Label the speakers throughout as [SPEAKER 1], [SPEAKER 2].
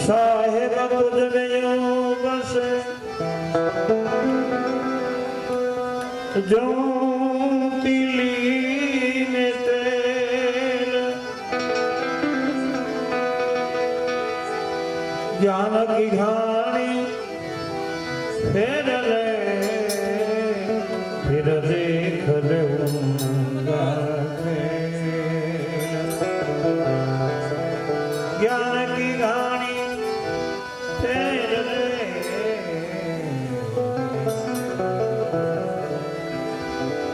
[SPEAKER 1] साहेब तुझ में यूं बसे जो तिली में तेल ज्ञान की घानी फिर ले फिर देख लूंगा ज्ञान की घानी फिर ले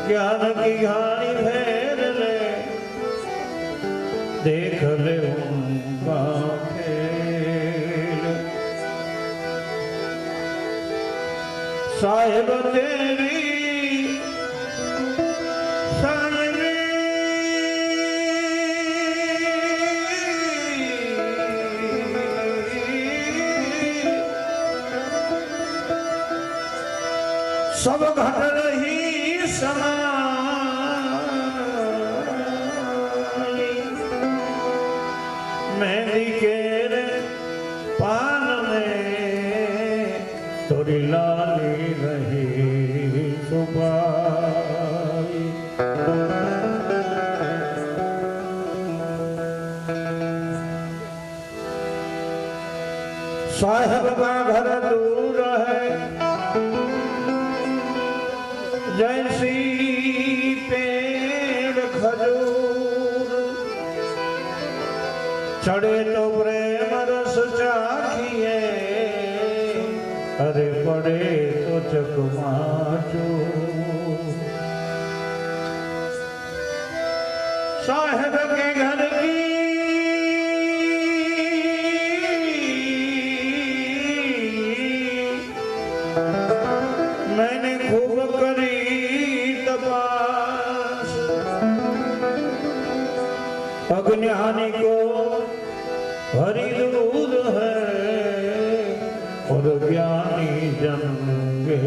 [SPEAKER 1] ज्ञान की घानी फेर ले देख ले उनका खेल साहिब तेरी सब घट रही समाई मेहंदी के पान में तोरी लाली रही सुबाई साहब का घर दूर है जैसी पेड़ खजूर चढ़े तो प्रेम रस चाखिए अरे पड़े तो चकमाचू साहेब के घर की मैंने खूब करी तपास अज्ञानी को हरि दूध है और ज्ञानी जन के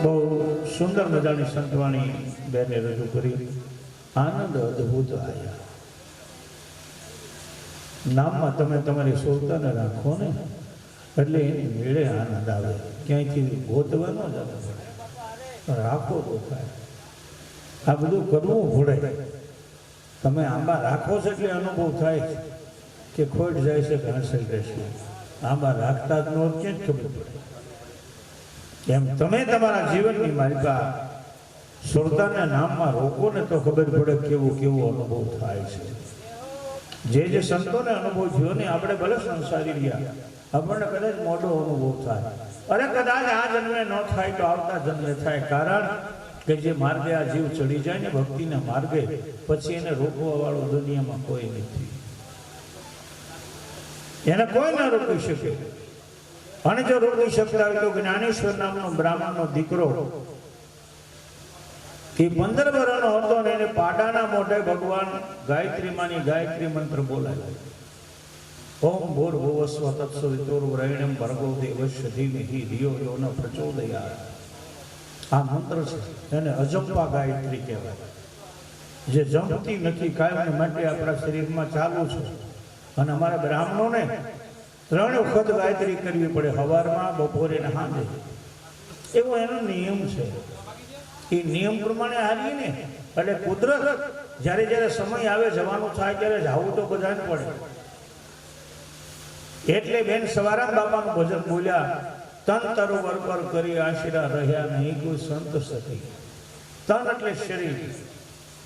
[SPEAKER 1] बहुत सुंदर मजानी संतवाणी बेने रजू करी आनंद अद्भुत आया नाम में तमे तमारी सोचता ने राखो ने એટલે એની મેળે આનંદ આવે ક્યાંયથી ગોતવા ન જવું પડે રાખો તો થાય આ બધું કરવું પડે તમે આંબા રાખો છો એટલે અનુભવ થાય કે ખોટ જાય છે કે હાંસલ રહેશે આંબા રાખતા જ નો ક્યાં જ ખબર પડે એમ તમે તમારા જીવનની માલિકા સુરતાના નામમાં રોકો ને તો ખબર પડે કેવું કેવું અનુભવ થાય છે જે સંતોને અનુભવ થયો ને આપણે ભલે સંસારી રહ્યા આપણને કદાચ મોટો અનુભવ થાય અરે કદાચ આ જન્મે ન થાય તો આવતા જન્મે થાય કારણ કે જે માર્ગે આ જીવ ચડી જાય ને ભક્તિના માર્ગે પછી એને રોકવા વાળો દુનિયામાં કોઈ નથી એને કોઈ ના રોકી શકે અને જો રોકી શકતા હોય તો જ્ઞાનેશ્વર નામનો બ્રાહ્મણનો દીકરો એ 15 વર્ષનો હતો ને એને પાડાના મોઢે ભગવાન ગાયત્રીમાંની ગાયત્રી મંત્ર બોલાવ્યો ओम भूर्भुवस्व तत्सवितुर्वरेण्यं भर्गो देवस्य धीमहि धियो यो न प्रचोदयात् आ मंत्र છે એને અજંપા ગાયત્રી કહેવાય જે જમતી નથી કાયમ માટે આપણા શરીરમાં ચાલુ છે અને અમારા બ્રાહ્મણોને 3 વખત ગાયત્રી કરવી પડે સવારમાં બપોરે ને સાંજે એવો એનો નિયમ છે એ નિયમ પ્રમાણે હાલીએ ને એટલે કુદરત જ્યારે જ્યારે સમય આવે જવાનું થાય ત્યારે જવું તો બધાને પડે એટલે બેન સવારામ બાપાનું ભજન બોલ્યા તન તરોવર પર કરી આશીરા રહ્યા નહીં કોઈ સંત સતી તન એટલે શરીર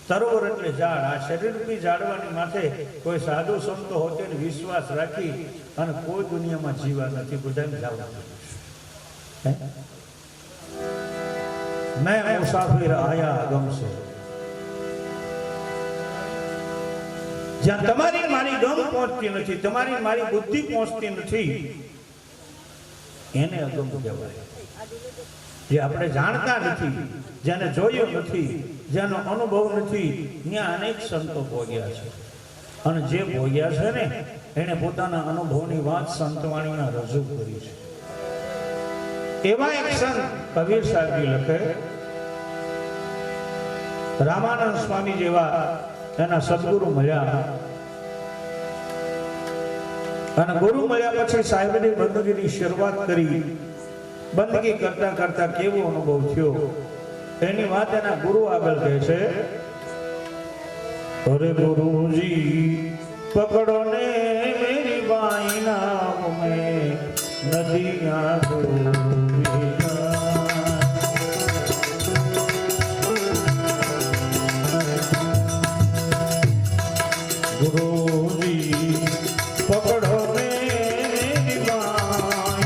[SPEAKER 1] તરોવર એટલે ઝાડ આ શરીર રૂપી ઝાડવાની માથે કોઈ સાધુ સંતો હોતે વિશ્વાસ રાખી અને કોઈ દુનિયામાં જીવા નથી બધાને જવા મેં મુસાફિર આયા ગમશે જ્યાં તમારી મારી ગમ પહોંચતી નથી તમારી મારી બુદ્ધિ પહોંચતી નથી એને અગમ કહેવાય જે આપણે જાણતા નથી જેને જોયો નથી જેનો અનુભવ નથી ત્યાં અનેક સંતો પહોંચ્યા છે અને જે ભોગ્યા છે ને એને પોતાના અનુભવની વાત સંતવાણીમાં રજૂ કરી છે. એવા એક સંત કબીર સાહેબજી લખે, રામાનંદ સ્વામી જેવા એના સદગુરુ મળ્યા અને ગુરુ મળ્યા પછી સાહેબની બંદગીની શરૂઆત કરી. બંદગી કરતા કરતા કેવો અનુભવ થયો એની વાત એના ગુરુ આગળ કહે છે. અરે ગુરુજી પકડો ને મેરી બાઈ નામ મેં નદિયા ગુરુજી પકડો ગુરુજી પકડો ને મેરી બાઈ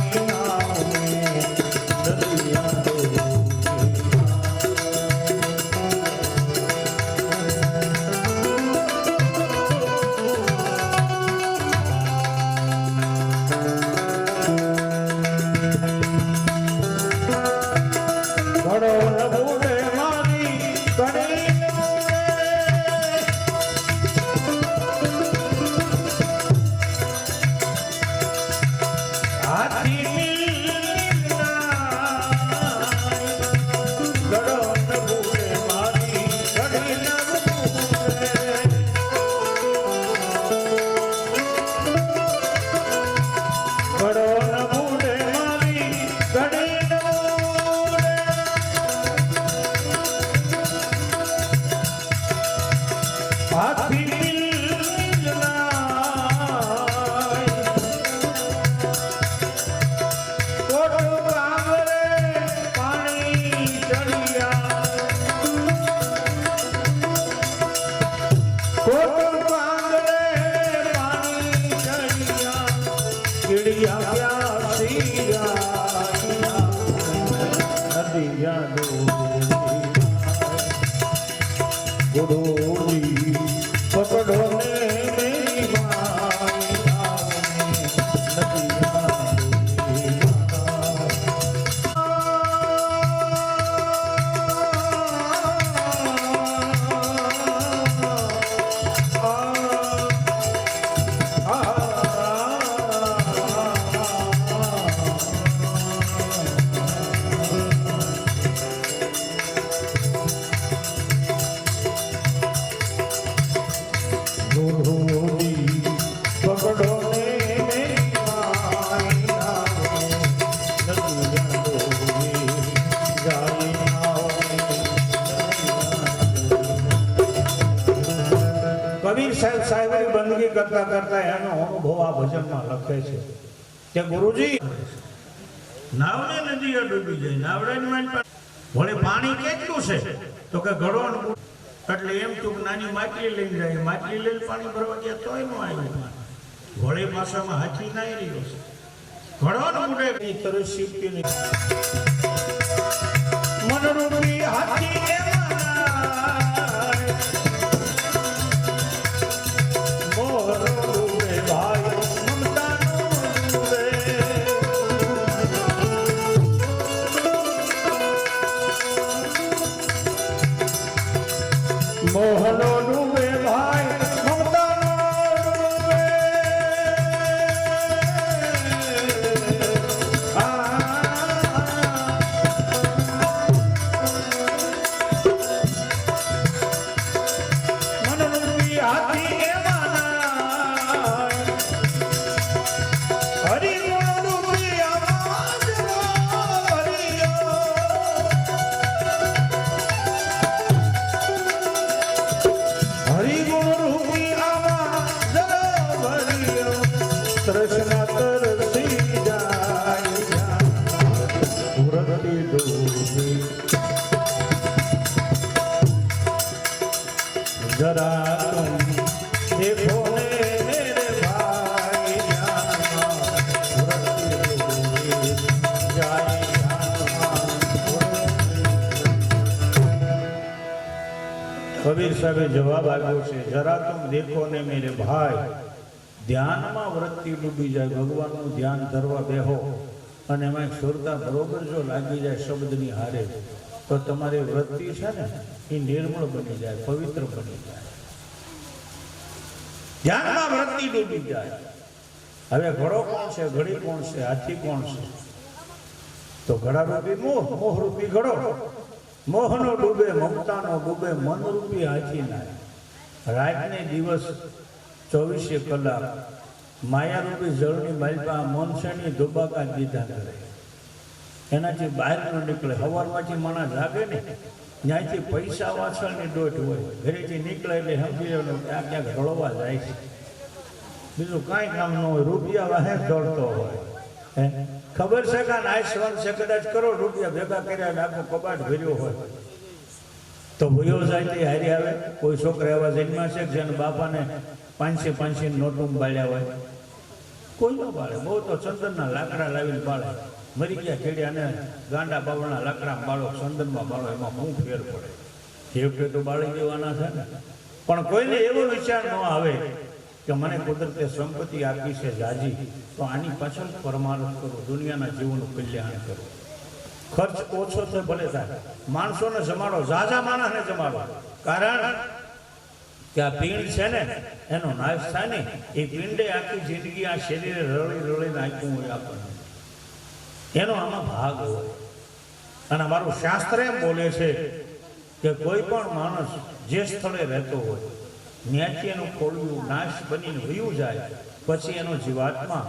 [SPEAKER 1] કબીર સાહેબ સાહેબની બંદગી કરતા કરતા એનો અનુભવ આ ભજનમાં લખે છે કે ગુરુજી નાવડે નદી ડૂબી જાય, નાવડાની મારી વળે પાણી કેટલું છે તો કે ઘડો એટલે એમ તું નાની માટલી લઈને જાય, માટલી લઈને પાણી ભરવા ગયા તોય નો આવ્યું. વળે પાસામાં હાથી નાઈ રહ્યો છે, ઘડો મૂડે કઈ તરસ શીખતી નહીં. મનરૂપી હાથી મોહનો ડૂબે ભાઈ મમતાનો ડૂબે મનરૂપી હાથી जरा तुम देखो ने मेरे भाई कबीर साहबे जवाब आप्यो छे, जरा तुम देखो ने मेरे भाई ध्यान में वृत्ति डूबी जाए, भगवान नु ध्यान धरवा बेहो અને એમાં સુરતા બરોબર જો લાગી જાય શબ્દની હારે તો તમારી વૃત્તિ છે ને એ નિર્મળ બની જાય, પવિત્ર બની જાય. ધ્યાનમાં વૃત્તિ ડૂબી જાય. હવે ઘોડો કોણ છે, ઘડી કોણ છે, હાથી કોણ છે? તો ઘડા રૂપી મોહ, મોહ રૂપી ઘડો. મોહનો ડૂબે, મમતાનો ડૂબે, મન રૂપી હાથી ના. રાતને દિવસ 24 કલાક માયા રૂપી જળની માલપા મનસાની ધોબાકા દીધા કરે. એનાથી બહાર ન નીકળે. સવારમાંથી માણસ જાગે ને ત્યાંથી પૈસા વાછળની દોટ હોય. ઘરેથી નીકળે એટલે સમજી લેવાનું ત્યાં ક્યાંક રળવા જાય છે. બીજું કાંઈ કામ ન હોય. રૂપિયા વાહે દોડતો હોય. હે ખબર છે કે નાશવંત છે, કદાચ કરોડ રૂપિયા ભેગા કર્યા ને આખો કબાટ ભર્યો હોય તો ભૂયો જાય તે હારી આવે. કોઈ છોકરા એવા જન્મ્યા છે કે જેને બાપાને 500 નોટું બાળ્યા હોય? કોઈ ન બાળે. બહુ તો ચંદનના લાકડા લાવીને બાળે. મરી ગયા ખેડ્યા ને ગાંડા બાવળના લાકડા બાળો, ચંદનમાં બાળો, એમાં શું ફેર પડે? જેવટે તો બાળી દેવાના છે ને. પણ કોઈને એવો વિચાર ન આવે કે મને કુદરતે સંપત્તિ આપી છે જાજી, તો આની પાછળ પરમાર્થ કરો, દુનિયાના જીવોનું કલ્યાણ કરો. ખર્ચ ઓછો થાય ભલે થાય, માણસોને જમાડો, ઝાઝા માણસને જમાડો. કારણ કે આ પીંડ છે ને એનો નાશ થાય ને, એ પીંડે આખી જિંદગી આ શરીરે રળી રળીને આપ્યું હોય આપણને, એનો આમાં ભાગ હોય. અને અમારું શાસ્ત્ર એમ બોલે છે કે કોઈ પણ માણસ જે સ્થળે રહેતો હોય ત્યાંથી એનું ખોળ્યું નાશ બનીને વયું જાય, પછી એનો જીવાત્મા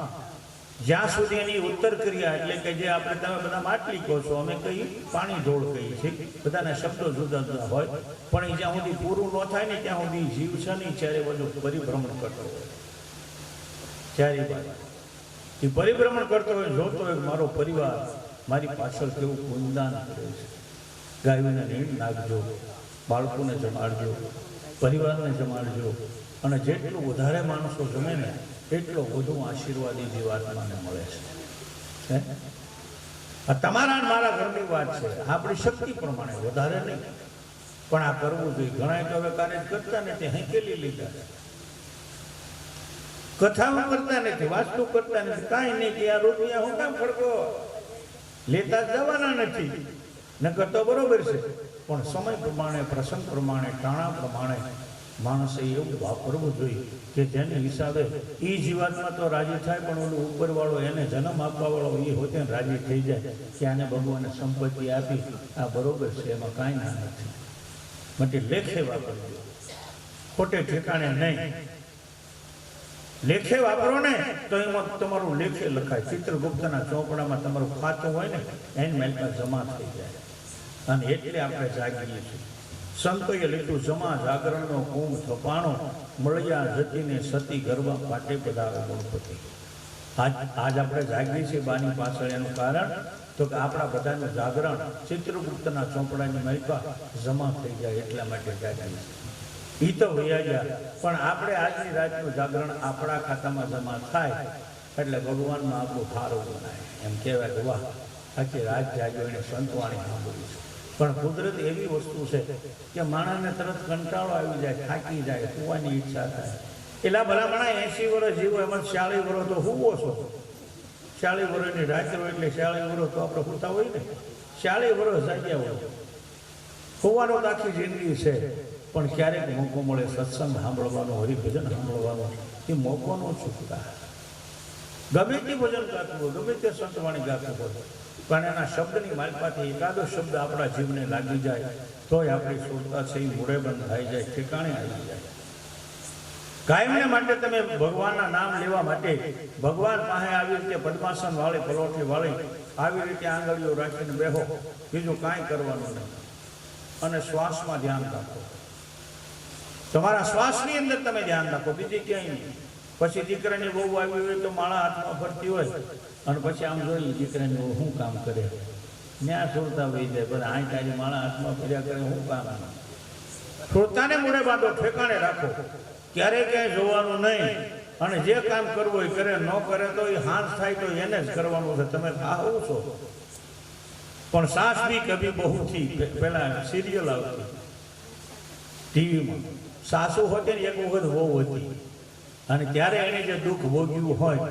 [SPEAKER 1] જ્યાં સુધી એની ઉત્તર ક્રિયા, એટલે કે જે આપણે તમે બધા માટલી કહો છો, અમે કહીએ પાણી ઢોળ કહીએ છીએ, બધાના શબ્દો જુદા જુદા હોય, પણ એ જ્યાં સુધી પૂરું ન થાય ને ત્યાં સુધી જીવ છે ને ચારે બાજુ પરિભ્રમણ કરતો હોય. ચારે બાજુ એ પરિભ્રમણ કરતો હોય, જોતો હોય મારો પરિવાર મારી પાછળ કેવું ગુણદાન કરે છે. ગાયોને નીણ નાખજો, બાળકોને જમાડજો, પરિવારને જમાડજો, અને જેટલું વધારે માણસો જમે ને એટલો વધુ આશીર્વાદી જીવાત્માને મળે છે. આ તમારા મારા ઘરની વાત છે, આપણી શક્તિ પ્રમાણે, વધારે નહીં, પણ આ કરવું જોઈએ. ઘણા તો હવે કાર્ય કરતા નથી, હેંકેલી લીધા છે, કથાઓ કરતા નથી, વાસ્તુ કરતા નથી, કાંઈ નહીં કે આ રૂપિયા હું કામ ખડકો લેતા જવાના નથી. નકર તો બરોબર છે, પણ સમય પ્રમાણે, પ્રસંગ પ્રમાણે, ટાણા પ્રમાણે માણસે એવું વાપરવું જોઈએ કે જેને હિસાબે એ જીવાતમાં તો રાજી થાય, પણ ઓલું ઉપરવાળો એને જન્મ આપવાવાળો એ હોતે રાજી થઈ જાય કે આને ભગવાને સંપત્તિ આપી, આ બરોબર છે, એમાં કાંઈ ના નથી. માટે લેખે વાપરજો, ખોટે ઠેકાણે નહીં. લેખે વાપરો ને તો એમાં તમારું લેખે લખાય. ચિત્રગુપ્તના ચોપડામાં તમારું ખાતું હોય ને એની મેલમાં જમા થઈ જાય. અને એટલે આપણે જાગીએ છીએ. સંતોએ લીધું જમા જાગરણનો કુંભ થપાણો, મળ્યા જતીને સતી ગરબા પાટે પધારો ગણપતિ. આજ આપણે જાગીએ છીએ બાની પાછળ, એનું કારણ તો કે આપણા બધાનું જાગરણ ચિત્રગુપ્તના ચોપડાની માલિકા જમા થઈ જાય એટલા માટે જાગીએ છીએ. એ તો વૈયા ગયા, પણ આપણે આજની રાતનું જાગરણ આપણા ખાતામાં જમા થાય એટલે ભગવાનમાં આપણું સારું બનાય. એમ કહેવાય કે વાહ, આખી રાત જાગ્યો એને સંતવાણી સાંભળ્યું છે. પણ કુદરત એવી વસ્તુ છે કે માણસને તરત કંટાળો આવી જાય, થાકી જાય, સુવાની ઈચ્છા થાય. એટલા ભલામણા 80 વર્ષ જીવો, એમાં 40 વર્ષ તો હુવો છો. 40 વર્ષની રાત હોય એટલે 40 વર્ષ તો આપણે સુતા હોય ને, 40 વર્ષ જાગ્યા હોય. હોવાનો તો આખી જિંદગી છે, પણ ક્યારેક મોકો મળે સત્સંગ સાંભળવાનો, હરિભજન સાંભળવાનો, એ મોકો ન ચૂકતા. ગમે તે ભજન ગાતું હોય, ગમે તે સંતવાણી ગાતું હોય, પણ એના શબ્દની માલપાથી એકાદો શબ્દ આપણા જીવને લાગી જાય તોય આપણી સુરતા છે એ મૂળે બંધ થઈ જાય, ઠેકાણે આવી જાય. કાયમને માટે તમે ભગવાનના નામ લેવા માટે ભગવાન પાસે આવી રીતે પદ્માસન વાળી, પલોઠી વાળી આવી રીતે આંગળીઓ રાખીને બેહો, બીજું કાંઈ કરવાનું નહીં. અને શ્વાસમાં ધ્યાન રાખો, તમારા શ્વાસની અંદર તમે ધ્યાન રાખો, બીજી ક્યાંય નહીં. પછી દીકરાની બહુ આવી હોય તો માળા હાથમાં ફરતી હોય, અને પછી આમ જોઈએ દીકરાની બહુ શું કામ કરે, ત્યાં સુરતા વહી જાય, પણ આ તારી માળા હાથમાં ફર્યા કરે, શું કામ? સુરતાને મૂળે બાંધો, ઠેકાણે રાખો, ક્યારેય ક્યાંય જોવાનું નહીં. અને જે કામ કરવું એ કરે, ન કરે તો એ હાથ થાય તો એને જ કરવાનું છે. તમે આવું છો. પણ સાસ બી કભી બહુથી પેલા સિરિયલ આવતી ટીવીમાં, સાસુ હોતી ને એક વખત બહુ હતી, અને ત્યારે એને જે દુઃખ ભોગ્યું હોય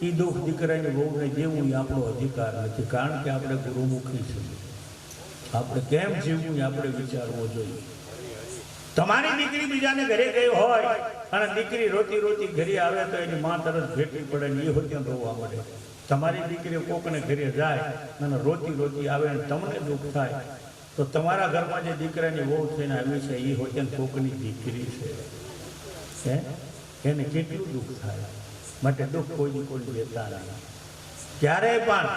[SPEAKER 1] એ દુઃખ દીકરાની બહુને દેવું એ આપણો અધિકાર નથી. કારણ કે આપણે ગુરુમુખી છીએ. આપણે કેમ જીવવું એ આપણે વિચારવું જોઈએ. તમારી દીકરી બીજાને ઘરે ગઈ હોય અને દીકરી રોતી રોતી ઘરે આવે તો એની માં તરત ભેટી પડે ને એ હોતી રોવા મળે. તમારી દીકરી કોકને ઘરે જાય અને રોતી રોતી આવે અને તમને દુઃખ થાય તો તમારા ઘરમાં જે દીકરાની વહુ થઈને આવી છે એ હોતી કોકની દીકરી છે, એને કેટલું દુઃખ થાય. માટે દુઃખ કોઈ દેતા નહીં, ક્યારેય પણ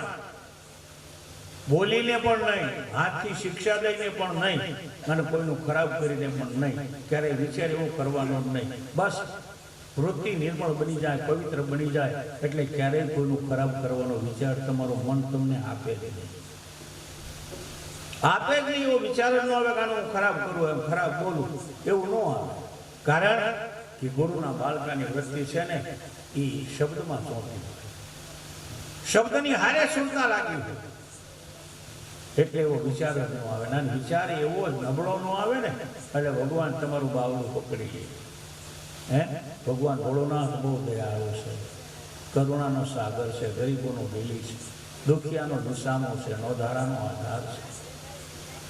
[SPEAKER 1] બોલીને પણ નહીં, હાથથી શિક્ષા દઈને પણ નહીં, અને કોઈનું ખરાબ કરીને પણ નહીં, ક્યારેય વિચાર એવો કરવાનો નહીં. બસ વૃત્તિ નિર્મળ બની જાય, પવિત્ર બની જાય એટલે ક્યારેય કોઈનું ખરાબ કરવાનો વિચાર તમારું મન તમને આપે જ નહીં. આપે જ નહીં એવો વિચાર ન આવે કે હું ખરાબ કરું, એમ ખરાબ બોલું, એવું ન આવે. કારણ કે ગુરુના બાળકાની વૃત્તિ છે ને એ શબ્દમાં ચોંટી, શબ્દની હારે સુરતા લાગી હોય એટલે એવો વિચાર જ ન આવે. ના, વિચાર એવો જ નબળો ન આવે ને એટલે ભગવાન તમારું બાવળું પકડી લે. ભગવાન ભોળોનાથ બહુ દયાળુ છે, કરુણાનો સાગર છે, ગરીબોનો વેલી છે, દુખિયાનો દુસામો છે, નોધારાનો આધાર છે.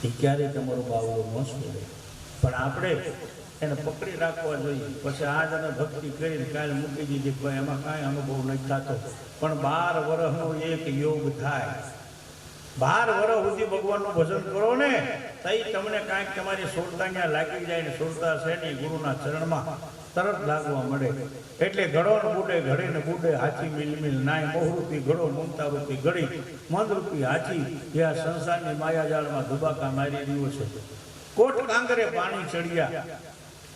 [SPEAKER 1] એ ક્યારેય તમારું બાવળું ન છોડે, પણ આપણે એને પકડી રાખવા જોઈએ. પછી આજ અને ભક્તિ કરીને કાલે મૂકી દીધી, ભાઈ એમાં કાંઈ અનુભવ નથી થતો. પણ 12 વર્ષનો એક યોગ થાય, 12 વર્ષ સુધી ભગવાનનું ભજન કરો ને તઈ તમને કાંઈક તમારી સુરતા ત્યાં લાગી જાય ને સુરતા છે ને ગુરુના ચરણમાં તરત લાગવા મળે. એટલે ઘડો ને બુડે, ઘડે ને બુડે, હાથી મિલ મિલ નાય, મોહરૂપી ઘડો, મમતા રૂપી ઘડી, મંદરૂપી હાથી, એ આ સંસારની માયાજાળમાં ધુબાકા મારી રહ્યો છે. કોટ કાંગરે પાણી ચડ્યા,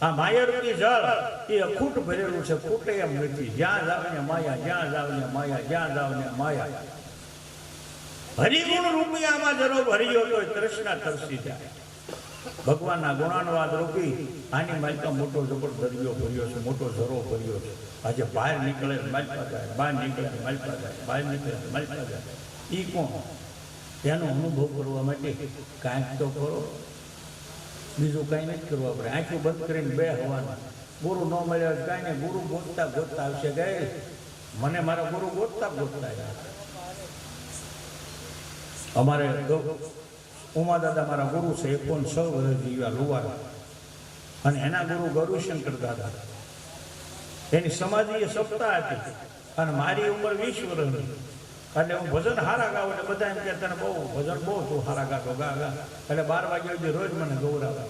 [SPEAKER 1] આ માયારૂપી જળ એ અખૂટ ભરેલું છે, ખૂટે એમ નથી. જ્યાં જાવ ને માયા, જ્યાં જાવ ને માયા, જ્યાં જાવ ને માયા. હરિગુણ રૂપી આમાં જરો ભર્યો તો તૃષ્ણા તરસી જાય. ભગવાનના ગુણાનુવાદ રૂપી આની માલિકા મોટો જબર દરિયો ભર્યો છે, મોટો ઝરો ભર્યો છે. આજે બહાર નીકળે માલિકા જાય, બહાર નીકળે માલિકા જાય, બહાર નીકળે માલિકા જાય. એ કોણ? તેનો અનુભવ કરવા માટે કાંઈક તો કરો, બીજું કાંઈ નથી કરવા પડે. આંખું બંધ કરીને બે હવાનું. ગુરુ ન મળ્યા કાંઈ નહીં, ગુરુ ગોતતા ગોતતા આવશે. ગયે મને મારા ગુરુ ગોતતા ગોતતા અમારે ઉમા દાદા મારા ગુરુ છે, 106 વર્ષ જીવ્યા લુવારા, અને એના ગુરુ ગૌરીશંકર દાદા. એની સમાધિ એ સપ્તાહ હતી અને મારી ઉંમર 20 વર્ષની. એટલે હું ભજન હારા ગાઉં એટલે બધા એમ કે તને બહુ ભજન બહુ તું હારા ગાતો ગા ગા. એટલે 12 વાગ્યા સુધી રોજ મને ગૌરાવે.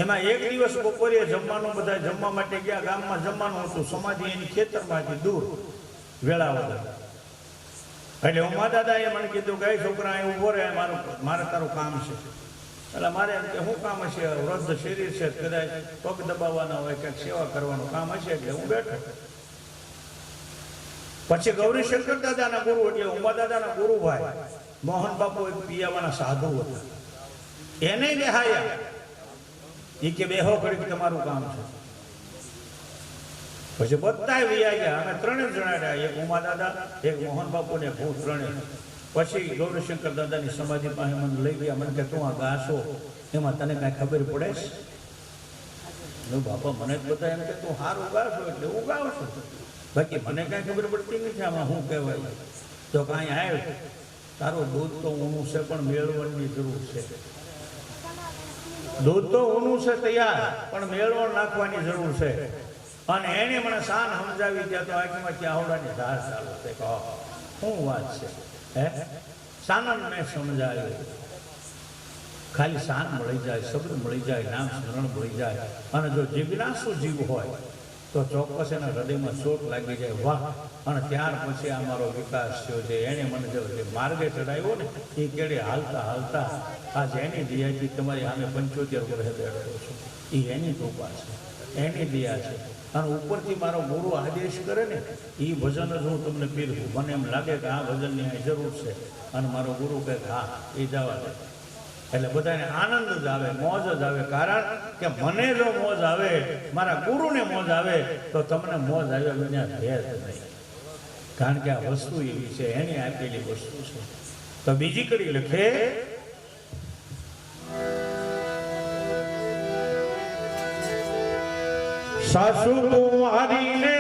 [SPEAKER 1] એમાં એક દિવસ બપોરે જમવાનું, બધા જમવા માટે ગયા, ગામમાં જમવાનું હતું, સમાધિ એની ખેતરમાંથી દૂર વેળાવદર. એટલે ઉમા દાદાએ મને કીધું કે છોકરા અહીં ઉભો રહે, મારે તારું કામ છે. એટલે મારે એમ કે શું કામ હશે? વૃદ્ધ શરીર છે, કદાચ પગ દબાવવાના હોય, કંઈક સેવા કરવાનું કામ હશે, એટલે હું બેઠો. પછી ગૌરીશંકર દાદાના ગુરુ એટલે ઉમા દાદાના ગુરુભાઈ મોહન બાપુ એક પિયાવાના સાધુ હતા, એને બેહાયા. એ કે બેહો કરી તમારું કામ છે. પછી બધા વ્યા ગયા, અમે 3 જણા રહ્યા, એક ઉમા દાદા, એક મોહન બાપુ ને હું 3. પછી ગૌરીશંકર દાદાની સમાધિ પાસે મને લઈ ગયા. મને કે તું આ ગાશો એમાં તને કાંઈ ખબર પડે છે? બાપા મને જ બધા એમ કે તું સારું ગાશો એટલે હું ગાઉં છું, બાકી મને કાંઈ ખબર પડતી નથી આમાં શું કહેવાય. તો કાંઈ આવ્યું, તારું દૂધ તો ઊનું છે પણ મેળવણની જરૂર છે. દૂધ તો ઊનું છે તૈયાર, પણ મેળવણ નાખવાની જરૂર છે. અને એને મને શાન સમજાવી ત્યાં તો આંખમાંથી આવડાની ધાર ચાલુ છે. શું વાત છે? શાનન મેં સમજાવ્યું. ખાલી શાન મળી જાય, શબ્દ મળી જાય, નામ સ્મરણ મળી જાય, અને જો જિજ્ઞાસુ જીવ હોય તો ચોક્કસ એના હૃદયમાં ચોટ લાગી જાય. વાહ! અને ત્યાર પછી આ મારો વિકાસ થયો છે. એને મને જો માર્ગે ચડાવ્યો ને એ કેળે હાલતા હાલતા આજ એની દયાથી તમારી સામે 75 વર્ષે બેઠો છું. એ એની કૃપા છે, એની દયા છે. અને ઉપરથી મારો ગુરુ આદેશ કરે ને એ ભજન જ હું તમને પીરું. મને એમ લાગે કે આ ભજનની અહીં જરૂર છે, અને મારો ગુરુ કહે હા એ જવા દે. એટલે બધાને આનંદ જ આવે, મોજ જ આવે. કારણ કે મને જો મોજ આવે, મારા ગુરુને મોજ આવે, તો તમને મોજ આવ્યા વિના રહે જ નહીં. કારણ કે આ વસ્તુ એવી છે, એની આપેલી વસ્તુ છે. તો બીજી કડી લખે, સાસુ કુંવારીને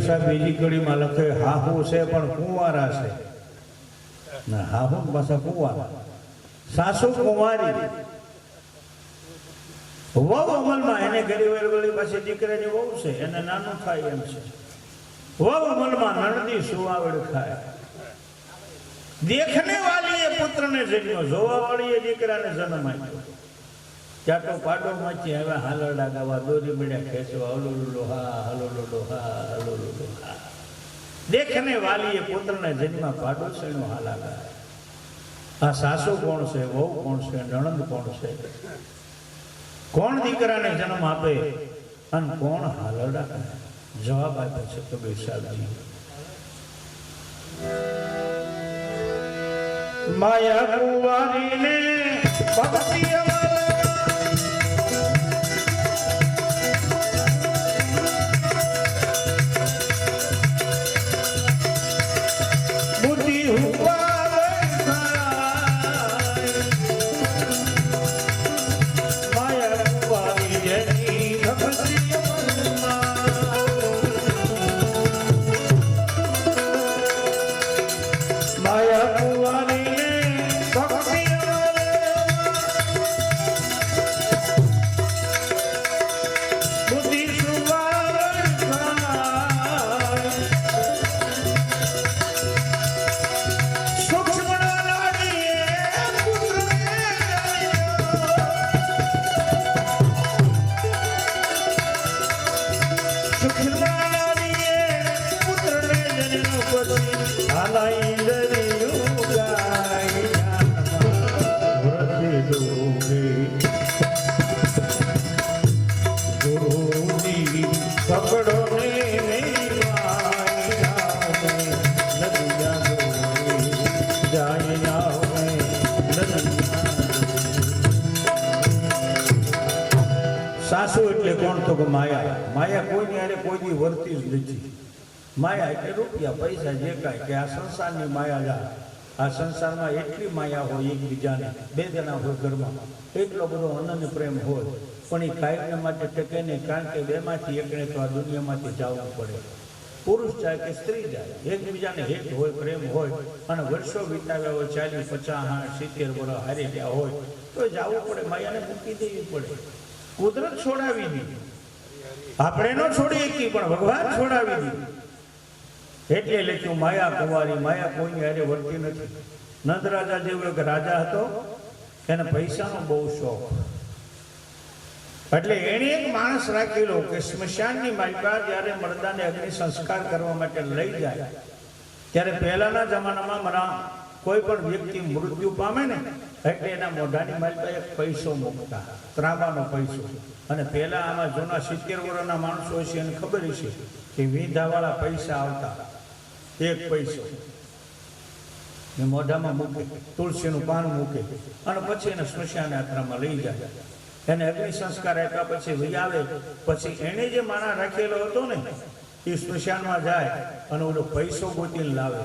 [SPEAKER 1] સાહેબ બીજી કડીમાં લખે હાહુ છે પણ કુંવારા છે ના, હાહુ પાછા કુંવારા. સાસુ કુંવારી, વહુ અમલમાં, એને ઘરે વળી પાછી દીકરાની વહુ છે, એને નાનું થાય એમ છે. વહુ અમલમાં નણદી સુવાવડ ખાય. દેખને વાલીએ પુત્રને જન્મ્યો, જોવા વાળીએ દીકરાને જન્મ આપ્યો. ચાટો પાડો માંથી હવે હાલરડા ગાવા, દોરી બીડા ખેંચવા, હલો લોહા, હલો લોહા, હલો લોહા. દેખને વાલીએ પુત્રને જન્મ, પાડો સેનો હાલા ગાય. આ સાસુ કોણ છે, વહુ કોણ છે, નણંદ કોણ છે, કોણ દીકરાને જન્મ આપે અને કોણ હાલરડા ગાય? જવાબ આપ્યો છે કબીર સાહેબજી. માયા કુંવારીને ભક્તિ બુદ્ધિ માયા કુંવારી જેની ભક્તિ માયા કુંવારી સાસુ એટલે કોણ? તો કે માયા. માયા કોઈની હારે કોઈ દી વર્તી જ નથી. માયા એટલે રૂપિયા પૈસા જે કાંઈ, કે આ સંસારની માયા જા. આ સંસારમાં એટલી માયા હોય એકબીજાને, બે જણા હોય ઘરમાં, એટલો બધો અનન્ય પ્રેમ હોય, પણ એ કાયમને માટે ટકે નહીં, કારણ કે બેમાંથી એકને તો આ દુનિયામાંથી જવું પડે. પુરુષ જાય કે સ્ત્રી જાય, એકબીજાને હેત હોય, પ્રેમ હોય, અને વર્ષો વિતાવ્યા હોય, 40, 50, 60, 70 વર્ષ હારી ગયા હોય, તો જવું પડે. માયાને મૂકી દેવી પડે. કુદરત છોડાવી દીધી, આપણે ન છોડી શકી, પણ ભગવાન છોડાવી દીધી. એટલે લખ્યું માયા કુંવારી. માયા કોઈની હારે વર્તી નથી. નંદ રાજા જેવો એક રાજા હતો, એને પૈસાનો બહુ શોખ. એટલે એને એક માણસ રાખેલો કે સ્મશાનની માલિકા જ્યારે મરદાને અગ્નિ સંસ્કાર કરવા માટે લઈ જાય, ત્યારે પહેલાના જમાનામાં મારા કોઈ પણ વ્યક્તિ મૃત્યુ પામે ને, એટલે એના મોઢાની માલિકા એક પૈસો મૂકતા, ત્રાંબાનો પૈસો. અને પહેલા આમાં જૂના 70 વર્ષના માણસો છે, એને ખબર છે કે વીંધાવાળા પૈસા આવતા, એક પૈસો ને મોઢામાં મૂકે, તુલસીનું પાન મૂકે, અને પછી એને સ્મશાન યાત્રામાં લઈ જાય. એને અગ્નિ સંસ્કાર આપ્યા પછી વહી આવે. પછી એને જે માણસ રાખેલો હતો ને, એ સ્મશાનમાં જાય અને ઓલો પૈસો ગોતીને લાવે.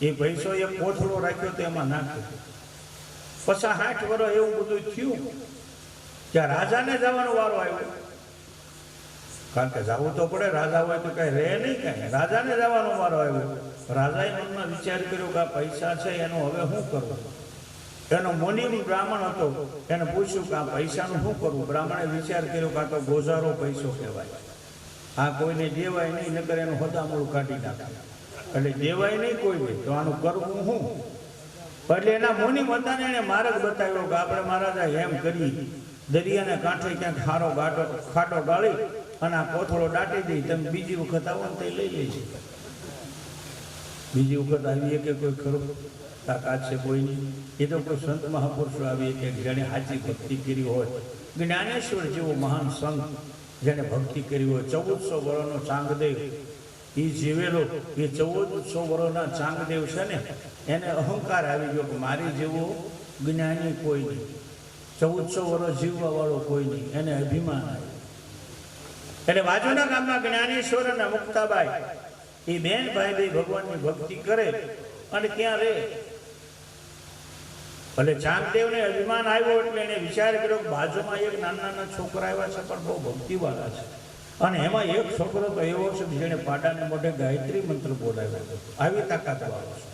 [SPEAKER 1] એ પૈસો એ કોથળો રાખ્યો તો એમાં નાખ્યો. પછી 60 વર્ષ એવું બધું થયું, ત્યાં રાજાને જવાનો વારો આવ્યો. કારણ કે જવું તો પડે, રાજા હોય તો કઈ રહે નહીં, કઈ રાજાને જવાનો વારો આવ્યો. રાજાએ મનમાં વિચાર કર્યો કે આ પૈસા છે એનો હવે શું કરવું. એનો મુનિમ બ્રાહ્મણ હતો, એને પૂછ્યું કે આ પૈસાનું શું કરવું. બ્રાહ્મણે વિચાર કર્યો કે આ તો ગોઝારો પૈસો કહેવાય, આ કોઈને દેવાય નહીં, નકર એનું હોદામણું કાઢી નાખે, એટલે દેવાય નહીં કોઈને, તો આનું કરવું શું. એટલે એના મુનિમ હતા ને એને માર્ગ બતાવ્યો કે આપણે મહારાજા એમ કરીએ, દરિયાને કાંઠે ક્યાંક ખાટો ગાળી અને આ કોથળો દાટી દઈ, તમે બીજી વખત આવો ને તે લઈ લેજો. બીજી વખત આવીએ કે કોઈ ખરું તાકાત છે કોઈ નહીં. એ તો કોઈ સંત મહાપુરુષો આવીએ કે જેણે સાચી ભક્તિ કરી હોય. જ્ઞાનેશ્વર જેવો મહાન સંત જેને ભક્તિ કરી હોય, 1400 વર્ષનો ચાંગદેવ એ જીવેલો, એ 1400 વર્ષના ચાંગદેવ છે ને, એને અહંકાર આવી ગયો કે મારી જેવો જ્ઞાની કોઈ નહીં, 1400 વર્ષ જીવવા વાળો કોઈ નહીં, એને અભિમાન આવ્યું. એટલે બાજુના ગામના જ્ઞાનેશ્વર અને મુક્તાબાઈ એ બેન ભાઈ ભગવાનની ભક્તિ કરે અને ત્યાં રહે. એટલે ચાંગદેવને અભિમાન આવ્યો, એટલે એને વિચાર કર્યો કે બાજુમાં એક નાના નાના છોકરા આવ્યા છે, પણ બહુ ભક્તિવાળા છે, અને એમાં એક છોકરો તો એવો છે જેણે પાડાને મોઢે ગાયત્રી મંત્ર બોલાવ્યો હતો. આવી તાકાત વાળો છે.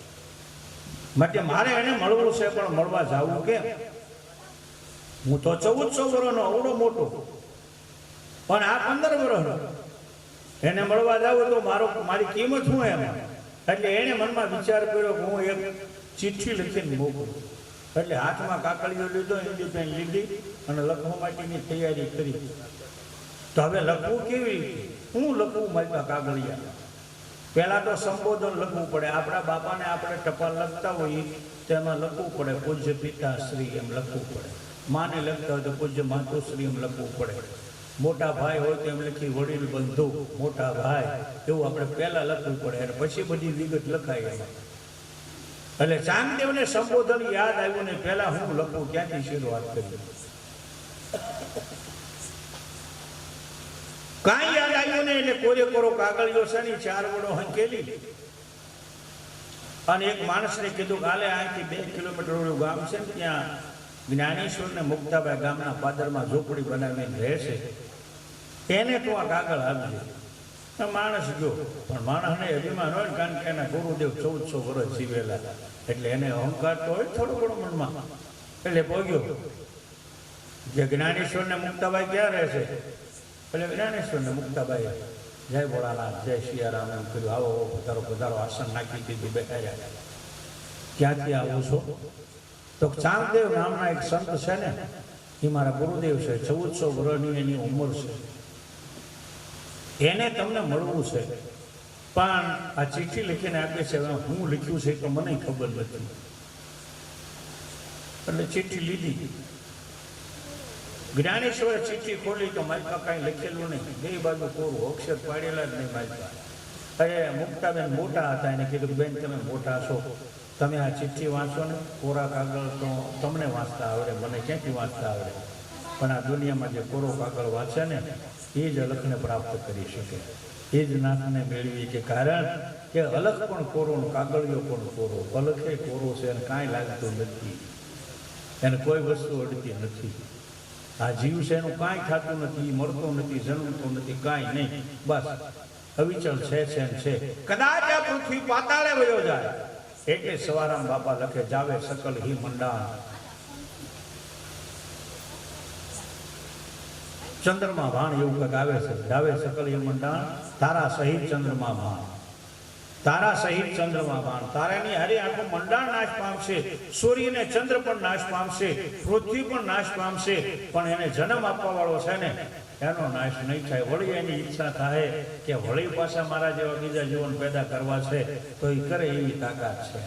[SPEAKER 1] માટે મારે એને મળવું છે, પણ મળવા જવું કેમ? હું તો 1400 વર્ષનો અવડો મોટો, પણ આ 15 વર્ષનો. એને મળવા જાવ તો મારી કિંમત શું એમાં? એટલે એને મનમાં વિચાર કર્યો કે હું એક ચિઠ્ઠી લખીને મોકલું. એટલે હાથમાં કાકડીઓ લીધો, હિન્દી પેન લીધી અને લખવા માટેની તૈયારી કરી. તો હવે લખવું કેવી રીતે? હું લખવું મારી કાગળિયા? પહેલાં તો સંબોધન લખવું પડે. આપણા બાપાને આપણે ટપાલ લખતા હોઈએ તેમાં લખવું પડે પૂજ્ય પિતાશ્રી એમ લખવું પડે. માને લખતા હોય તો પૂજ્ય માતુશ્રી એમ લખવું પડે. મોટા ભાઈ હોય તો એમ લખી વડીલ બંધુ મોટા ભાઈ એવું આપણે પહેલાં લખવું પડે અને પછી બધી વિગત લખાય એમાં. એટલે ચાંગદેવને સંબોધન યાદ આવ્યું ને પહેલાં હું લખું ક્યાંથી શરૂઆત કરી? કાંઈ યાદ આવ્યું ને એટલે કોરે કોરો કાગળિયો છે ને 4 વડો હંકેલી અને એક માણસને કીધું કે હાલે અહીંથી 2 કિલોમીટર ઓલું ગામ છે ને ત્યાં જ્ઞાનેશ્વર ને મુક્તાભાઈ ગામના પાદરમાં ઝોપડી બનાવીને રહે છે, એને તો આ કાગળ આપજે. માણસ ગયો, પણ માણસને અભિમાન હોય ને, કારણ કે એના ગુરુદેવ 1400 વર્ષ જીવેલા, એટલે એને અહંકાર તો હોય થોડો ઘણો મનમાં. એટલે પહોંચ્યો જે જ્ઞાનેશ્વર ને મુક્તાભાઈ ક્યાં રહે છે? એટલે જ્ઞાનેશ્વર ને મુક્તાભાઈ જય ભોળાનાથ જય સિયારામ એમ કર્યું. આવો પધારો પધારો, આસન નાખી દીધું, બેઠા રહ્યા. ક્યાંથી આવો છો? તો ચાંગદેવ નામના એક સંત છે ને, એ મારા ગુરુદેવ છે, 1400 વર્ષની એની ઉંમર છે, એને તમને મળવું છે. પણ આ ચિઠ્ઠી લખીને આપે છે, હું લખ્યું છે તો મને ખબર નથી. એટલે ચિઠ્ઠી લીધી. જ્ઞાનેશ્વરે ચિઠ્ઠી ખોલી તો મારી કાંઈ લખેલું નહીં, 2 બાજુ કોરું, અક્ષર પાડેલા જ નહીં મારી પાસે. અરે મુક્તાબેન મોટા હતા, એને કીધું બેન તમે મોટા છો, તમે આ ચિઠ્ઠી વાંચો ને, કોરા કાગળ તો તમને વાંચતા આવડે, મને ક્યાંથી વાંચતા આવડે? પણ આ દુનિયામાં જે કોરો કાગળ વાંચે ને એ જ અલખને પ્રાપ્ત કરી શકે, એ જ નાથને મેળવી. કે કારણ કે અલખ પણ કોરો, કાગળિયો પણ કોરો, અલખે કોરો છે અને કાંઈ લાગતું નથી, એને કોઈ વસ્તુ અડતી નથી. આ જીવ છે એનું કાંઈ થતું નથી, મળતો નથી, જન્મતો નથી, કાંઈ નહીં, બસ અવિચળ છે છે. કદાચ આ પૃથ્વી પાતાળે વયો જાય એટલે સવારામ બાપા લખે જાવે સકલ હી મંડાણ. ચંદ્રમા ભાણ એવું કંઈક આવે છે, જાવે સકલ હી મંડાણ તારા સહિત ચંદ્રમા ભાણ, તારા સહિત ચંદ્રમા ભાણ. તારાની હારે આખું મંડાણ નાશ પામશે, સૂર્ય ને ચંદ્ર પણ નાશ પામશે, પૃથ્વી પણ નાશ પામશે, પણ એને જન્મ આપવા વાળો છે ને એનો નાશ નહીં થાય. વળી એની ઈચ્છા થાય કે વળી પાછા મારા જેવા બીજા જીવન પેદા કરવા છે તો એ કરે એવી તાકાત છે.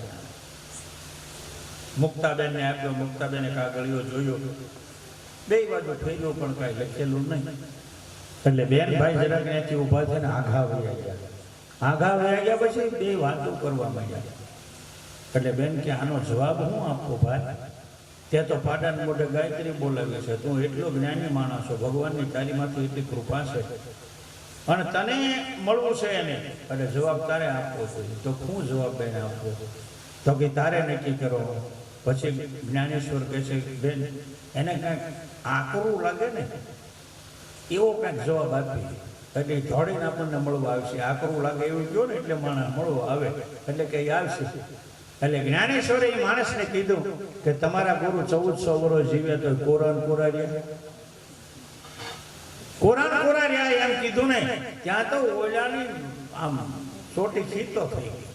[SPEAKER 1] મુક્તાબેનને આપ્યો, મુક્તાબેને કાગળિયો જોયો, 2 બાજુ ફેર્યો પણ કાંઈ લખેલું નહીં. એટલે બેન ભાઈ જરાક ત્યાંથી ઊભા થઈને આઘા વયા ગયા. આઘા વયા ગયા પછી 2 વાતો કરવા માંડ્યા. એટલે બેન કે આનો જવાબ હું આપો ભાઈ? ત્યાં તો પાડાને મોઢે ગાયત્રી બોલાવે છે, તું એટલો જ્ઞાની માણસ છો, ભગવાનની તારીમાંથી એટલી કૃપા છે અને તને મળવું છે એને, એટલે જવાબ તારે આપવો જોઈએ. તો શું જવાબ બેન આપવો? તો કે તારે નક્કી કરો. પછી જ્ઞાનેશ્વર કહે છે બેન એને કાંઈક આકરું લાગે ને એવો કાંઈક જવાબ આપી, એટલે દોડીને આપણને મળવા આવશે. આકરું લાગે એવું કહો ને એટલે માણસ મળવા આવે, એટલે કે આવશે. એટલે જ્ઞાનેશ્વરે એ માણસને કીધું કે તમારા ગુરુ 1400 વર્ષ જીવ્યા તો કોરાન કોરા રહ્યા એમ કીધું ને, ત્યાં તો ઓલાની આમ ચોટી ખીતો થઈ ગઈ.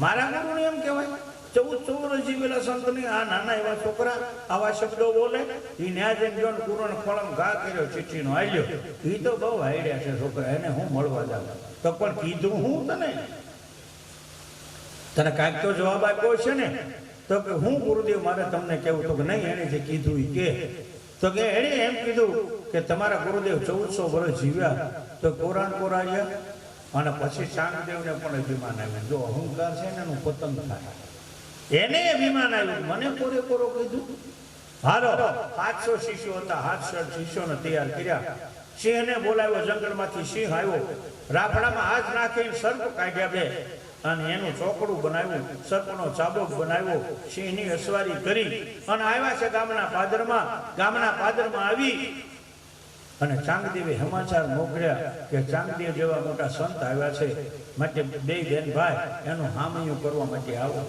[SPEAKER 1] મારા ગુરુને એમ કહેવાય 1400 વર્ષ જીવેલા સંતને આ નાના એવા છોકરા આવા શબ્દો બોલે? એ ન્યા જઈને ગયો પૂરણ ફળમ ઘા કર્યો, ચિઠ્ઠીનો આવ્યો. એ તો બહુ હાઈડ્યા છે છોકરા, એને હું મળવા જાઉં. તો પણ કીધું હું તને કાંઈક તો જવાબ આપ્યો છે ને? તો કે હું ગુરુદેવ મારે તમને કેવું? તો કે નહીં, એને જે કીધું એ કે. તો કે એણે એમ કીધું કે તમારા ગુરુદેવ 1400 વર્ષ જીવ્યા તો કોરાન કોરાયા. અને પછી ચાંગદેવને પણ અભિમાન આવ્યું, જો અહંકાર છે ને એનું પતન થાય, એને અભિમાન આવ્યું. મને કોરે કોરો કીધું. હાલો 700 શિષ્યો હતા, 700 શિષ્યોને તૈયાર કર્યા. સિંહને બોલાવ્યો, જંગલમાંથી સિંહ આવ્યો, રાફડામાં હાથ નાખીને સર્પ કાઢ્યા 2 અને એનું ચોકડું બનાવ્યું, સર્પનો ચાબુક બનાવ્યો, સિંહની અસવારી કરી અને આવ્યા છે ગામના પાદરમાં. ગામના પાદરમાં આવી અને ચાંગદેવે સમાચાર મોકલ્યા કે ચાંગદેવ જેવા મોટા સંત આવ્યા છે, માટે બે બેન ભાઈ એનું હામૈયું કરવા માટે આવો.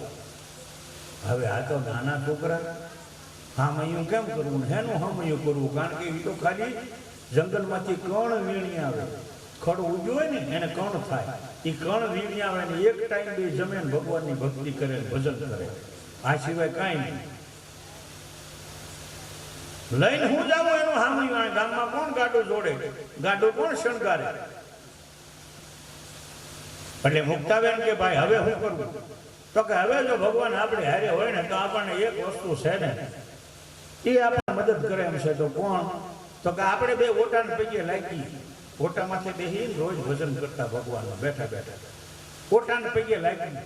[SPEAKER 1] હવે આ તો નાના છોકરા, હામૈયું કેમ કરવું, એનું હામૈયું કરવું? કારણ કે એ તો ખાલી જંગલમાંથી કણ વીણી આવે, ખડ ઉગ્યો હોય ને એને કણ થાય, એ કણ વીણી આવે ને એક ટાઈમ બે જમીન ભગવાનની ભક્તિ કરે, ભજન કરે, આ સિવાય કાંઈ નહીં. લઈને હું જાઉં એનું હામૈયું? ગામમાં કોણ ગાડું જોડે, ગાડું કોણ શણગારે? એટલે મુક્તાબેન કે ભાઈ હવે શું કરવું? તો કે હવે જો ભગવાન આપણે હારે હોય ને તો આપણને એક વસ્તુ છે ને એ આપણને મદદ કરે એમ છે. તો કોણ? તો કે આપણે બે ઓટાને પૈકી લાગી, ઓટામાંથી બેસી રોજ ભજન કરતા ભગવાનનું બેઠા બેઠા ઓટાને પૈકી લાગી.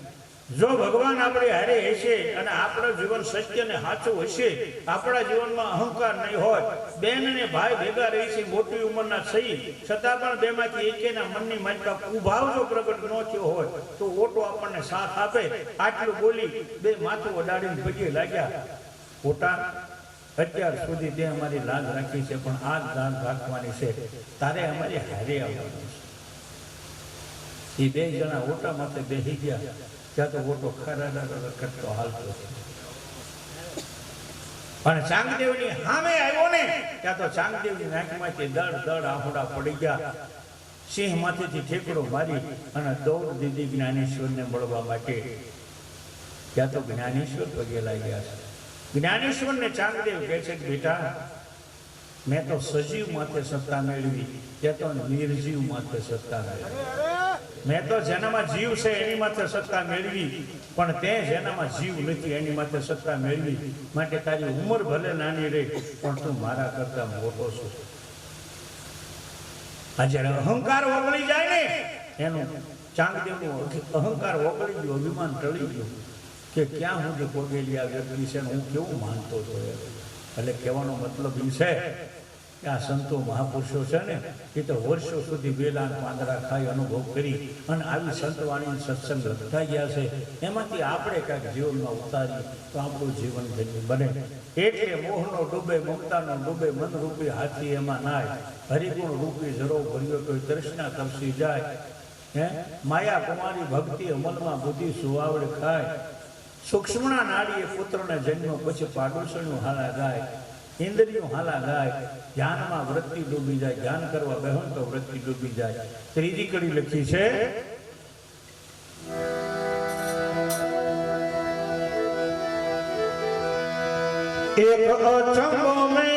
[SPEAKER 1] જો ભગવાન આપણે હારે હશે અને આપણું જીવન સત્ય ને સાચું હશે, આપણા જીવનમાં અહંકાર નહીં હોય, બેન અને ભાઈ ભેગા રહી છે, મોટી ઉંમરના થઈ છતાં પણ બેમાંથી એકેના મનની માનતા ઉભાવ જો પ્રગટ ન થયો હોય તો ઓટો આપણને સાથ આપે. આટલું બોલી બે માથું અડાડીને પગે લાગ્યા. ઓટા અત્યાર સુધી તે અમારી લાજ રાખી છે, પણ આ જ લાજ રાખવાની છે, તારે અમારી હારે આવવાનું છે. એ બે જણા ઓટા માથે બેસી ગયા. ત્યાં તો ઓટો ખરા કરતો હાલતો અને ચાંગદેવની સામે આવ્યો ને ત્યાં તો ચાંગદેવની નાકમાંથી દળ દળ આંખડા પડી ગયા. સિંહ માથેથી ઠેકડો મારી અને દોડ દીધી જ્ઞાનેશ્વરને મળવા માટે. ત્યાં તો જ્ઞાનેશ્વર પગે લાગ્યા છે. જ્ઞાનેશ્વરને ચાંગદેવ કહે છે કે બેટા, મેં તો સજીવ માથે સત્તા મેળવી, ત્યાં તો નિર્જીવ માથે સત્તા મેળવી. મેં તો જેનામાં જીવ છે એની માથે સત્તા મેળવી, પણ તે જેનામાં જીવ નથી એની માથે સત્તા મેળવી. માટે તારી ઉંમર ભલે નાની રહે પણ તું મારા કરતા મોટો છો. આ જયારે અહંકાર ઓગળી જાય ને, એનું ચાંગદેવનું અહંકાર ઓગળી ગયો, અભિમાન ટળી ગયું કે ક્યાં હું જે પોગેલી આ વ્યક્તિ છે હું કેવું માનતો હતો. એટલે કહેવાનો મતલબ એ છે કે આ સંતો મહાપુરુષો છે ને એ તો વર્ષો સુધી વેલાન પાંદડા ખાઈ અનુભવ કરી અને આવી સંતવાણી સત્સંગ લખતા ગયા છે. એમાંથી આપણે કાંઈક જીવનમાં ઉતારીએ તો આપણું જીવન ધન્ય બને. એટલે મોહનો ડૂબે, મમતાનો ડૂબે, મનરૂપી હાથી એમાં નાય, હરિગુણ રૂપી જરો ભર્યો કોઈ તૃષ્ણા તરસી જાય. માયા કુમારી ભક્તિ અમલમાં બુદ્ધિ સુવાવડ ખાય. સૂક્ષ્મના નાડીએ પુત્રને જન્મ પછી પાડોશીનું હાલા ગાય, ઇન્દ્રિયો હાલા ગાય. ધ્યાનમાં વૃત્તિ ડૂબી જાય, ધ્યાન કરવા બેહો તો વૃત્તિ ડૂબી જાય. ત્રીજી કડી લખી છે એક અચંબો મેં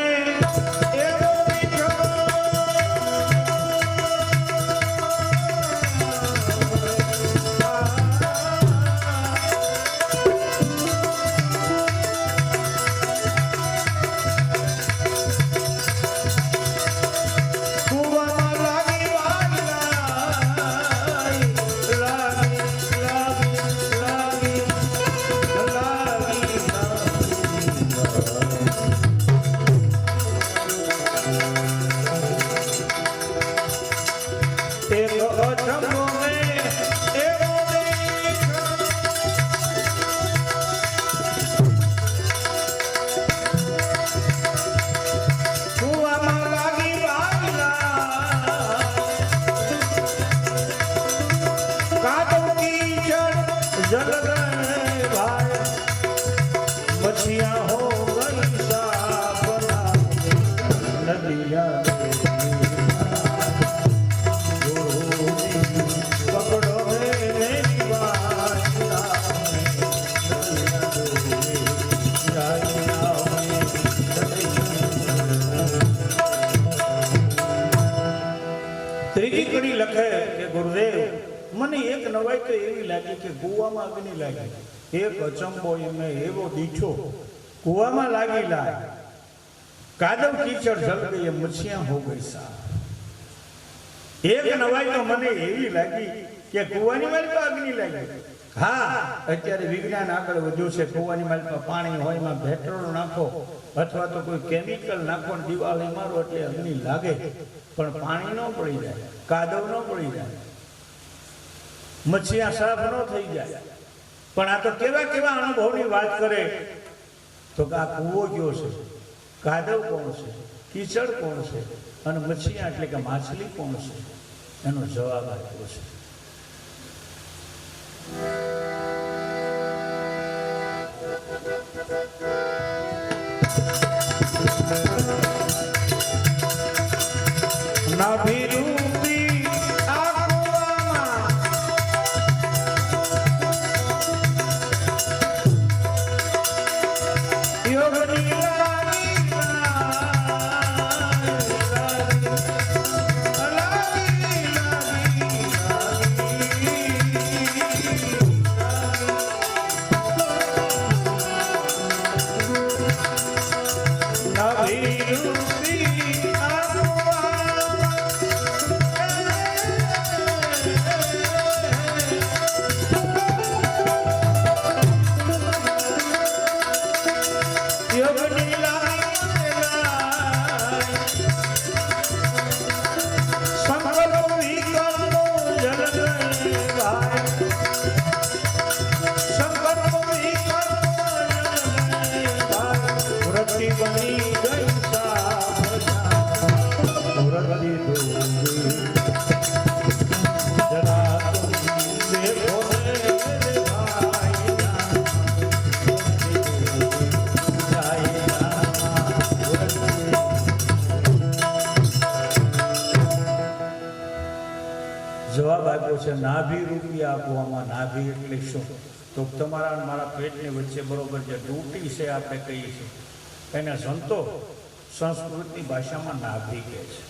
[SPEAKER 1] ત્રીજી કડી લખે કે ગુરુદેવ, મને એક નવાઈ તો એવી લાગી કે કુવામાં અગ્નિ લાગી. એક અચંબો એમને એવો દીઠો, કુવામાં લાગી લાગ, કાદવ કીચડ જલ ગઈ, મચ્છિયા હો ગઈ સા. એક નવાઈ તો મને એવી લાગી કે કુવાની માલમાં અગ્નિ લાગી. હા, અત્યારે વિજ્ઞાન આગળ વધ્યું છે. કુવાની માલમાં પાણી હોય, એમાં પેટ્રોલ નાખો અથવા તો કોઈ કેમિકલ નાખો, દિવાળી મારો એટલે અગ્નિ લાગે, પણ પાણી ન પડી જાય, કાદવ ન પડી જાય, મચ્છિયા સાફ ન થઈ જાય. પણ આ તો કેવા કેવા અનુભવની વાત કરે. તો કે આ કૂવો કયો છે, કાદવ કોણ છે, કીચડ કોણ છે અને મચ્છિયા એટલે કે માછલી કોણ છે? એનો જવાબ આપ્યો છે. નાભિરૂપી આકવામાં યોગની જવાબ આપ્યો છે નાભી રૂપિયા આપવામાં. નાભી એટલે શું? તો તમારા મારા પેટની વચ્ચે બરોબર જે ડૂટી છે આપણે કહીએ છીએ એને સંતો સંસ્કૃતની ભાષામાં નાભી કહે છે.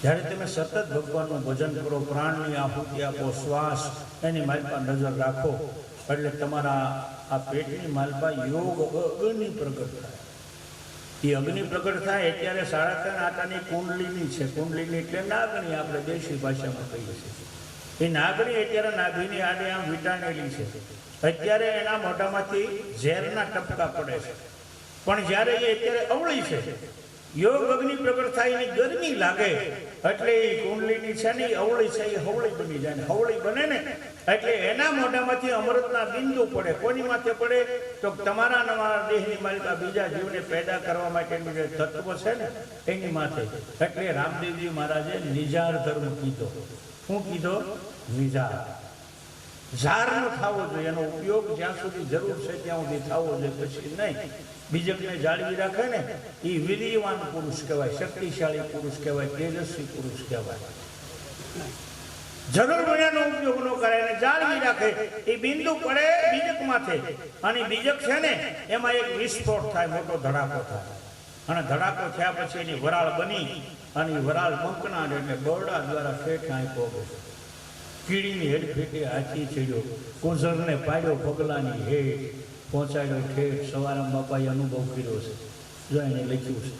[SPEAKER 1] જ્યારે તમે સતત ભગવાનનું ભજન કરો, પ્રાણની આહુતિ આપો, શ્વાસ એની માલપા નજર રાખો એટલે તમારા આ પેટની માલપા યોગ અગ્નિ પ્રગટ થાય. એ અગ્નિ પ્રગટ થાય ત્યારે 3.5 આટાની કુંડલીની છે. કુંડલીની એટલે નાગણી, આપણે દેશી ભાષામાં કહીએ છીએ. એ નાગણી અત્યારે નાભીની આડે આમ વીંટાળેલી છે. અત્યારે એના મોઢામાંથી ઝેરના ટપકા પડે છે. પણ જ્યારે એ અત્યારે અવળી છે, યોગ અગ્નિ પ્રગટ થાય એની ગરમી લાગે એટલે એ કુંડલીની છે ને અવળી છે એ હવળી બની જાય. હવળી બને ને એટલે એના મોઢામાંથી અમૃતના બિંદુ પડે. કોની માથે પડે? તો તમારા નવા દેહની માલિકા બીજા જીવને પેદા કરવા માટેનું જે તત્વ છે ને એની માથે. એટલે રામદેવજી મહારાજે નિજાર ધર્મ કીધો. શું કીધો? નિજાર. ઝાર ન થવો જોઈએ. એનો ઉપયોગ જ્યાં સુધી જરૂર છે ત્યાં સુધી થવો જોઈએ, પછી નહીં. બીજકને જાળવી રાખે ને એ વીર્યવાન પુરુષ કહેવાય, શક્તિશાળી પુરુષ કહેવાય, તેજસ્વી પુરુષ કહેવાય. જરૂર વગરનો ઉપયોગ ન કરે અને જાળવી રાખે. એ બિંદુ પડે બીજક માથે અને બીજક છે ને એમાં એક વિસ્ફોટ થાય, મોટો ધડાકો થાય. અને ધડાકો થયા પછી એની વરાળ બની અને એ વરાળ પંકનાડ એટલે બરડા દ્વારા ફેટ આંકો. કીડીની હેડ ફેટે હાથી ચડ્યો, કુંઝરને પાડ્યો પગલાની હેઠ, પહોંચાડ્યો ઠેઠ. સવારામ બાપાએ અનુભવ કર્યો છે. જો એને લખ્યું છે,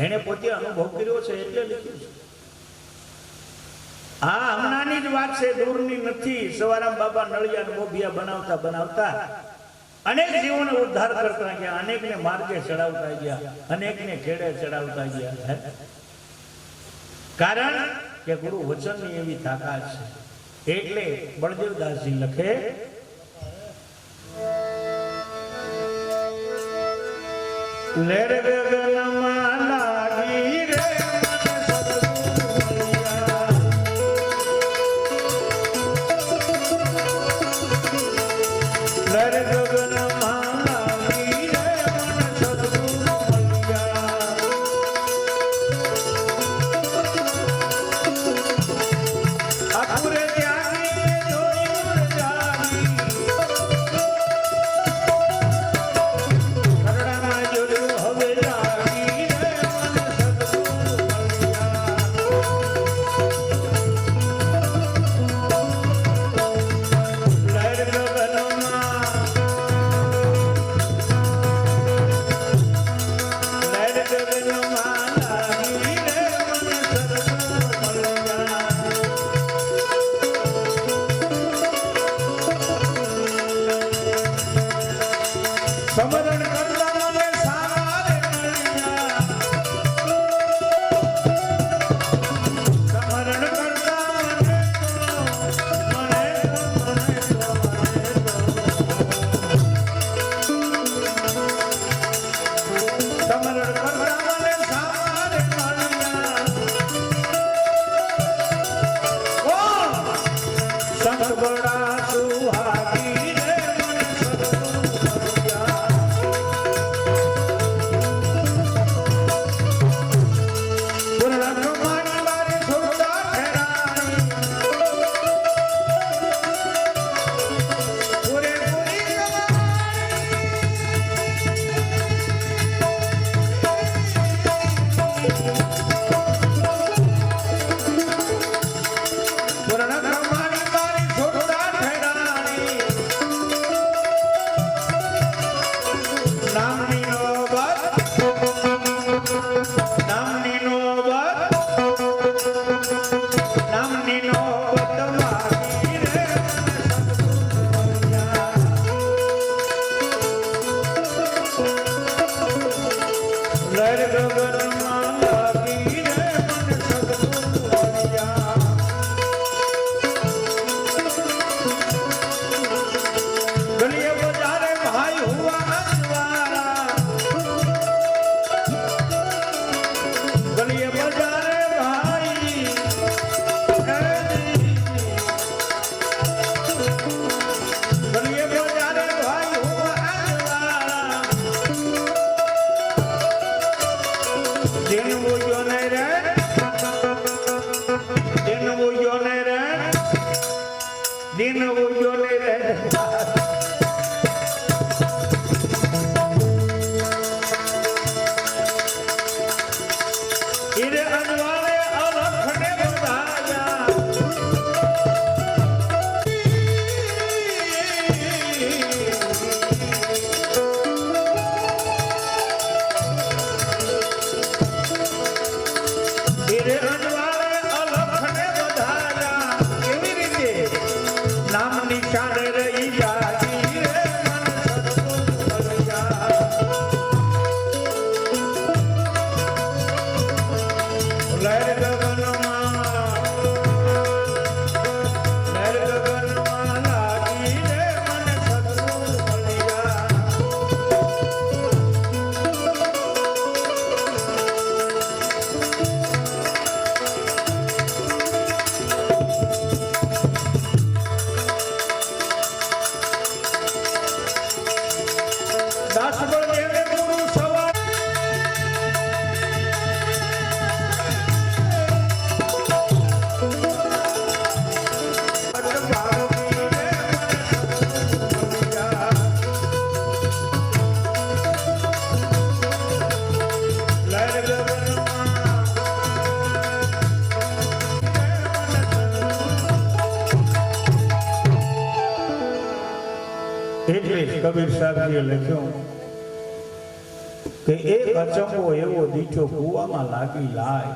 [SPEAKER 1] એને પોતે અનુભવ કર્યો છે એટલે લખ્યું છે. આ હમણાંની જ વાત છે, દૂરની નથી. સવારામ બાપા નળિયા મોભિયા બનાવતા બનાવતા અનેક જીવોને ઉદ્ધાર કરતા ગયા, અનેકને માર્ગે ચડાવતા ગયા, અનેકને ખેડે ચડાવતા ગયા. કારણ કે ગુરુ વચનની એવી તાકાત છે. એટલે બળદેવદાસજી લખે, લેર ગગનમાં લાગી રે હવે લાગી જોજો ને રે ઈરે અનવાળે અલખને બધાયા ઈરે અનવાળે અલખને બધાયા કેવી રીતે નામ નિશાને રહી જાતી રે મન સત્સંગ ભળ્યા લહેર ગગનમાં લાગી રે મન સત્સંગ ભળ્યા દાસ બળદેવે ગુરુ સવા એટલે કબીર સાહેબે લખ્યું કે એક અચંબો એવો દીઠો કૂવામાં લાગી લાય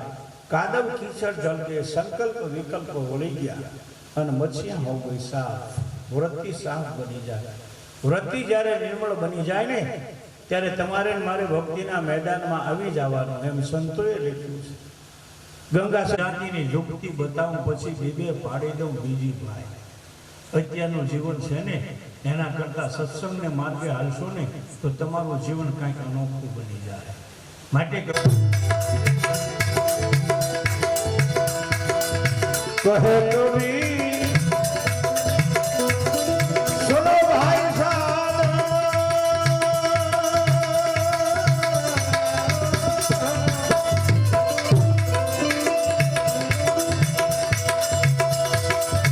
[SPEAKER 1] કાદવ કીચડ જલકે સંકલ્પ વિકલ્પ વળી ગયા અને મચ્છિયા હો ગઈ સાફ વૃત્તિ સાફ બની જાય વૃત્તિ જ્યારે નિર્મળ બની જાય ને ત્યારે તમારે મારે ભક્તિના મેદાનમાં આવી જવાનું એમ સંતોએ લખ્યું છે ગંગા શાંતિની યુક્તિ બતાવું પછી બે પાડી દઉં બીજી ભાઈ અત્યારનું જીવન છે ને એના કરતાં સત્સંગને માર્ગે હાલશો ને તો તમારું જીવન કંઈક અનોખું બની જાય માટે કહે કબીર સુનો ભાઈ સાહેબ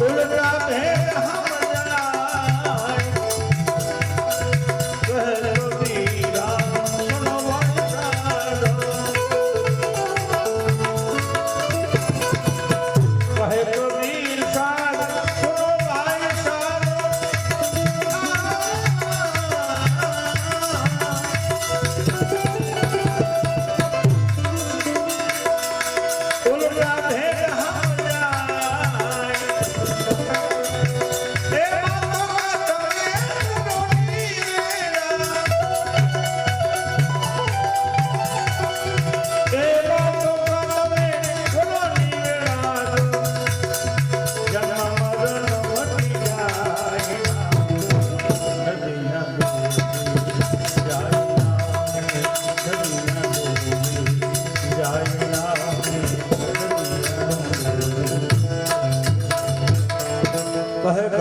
[SPEAKER 1] ઉલટા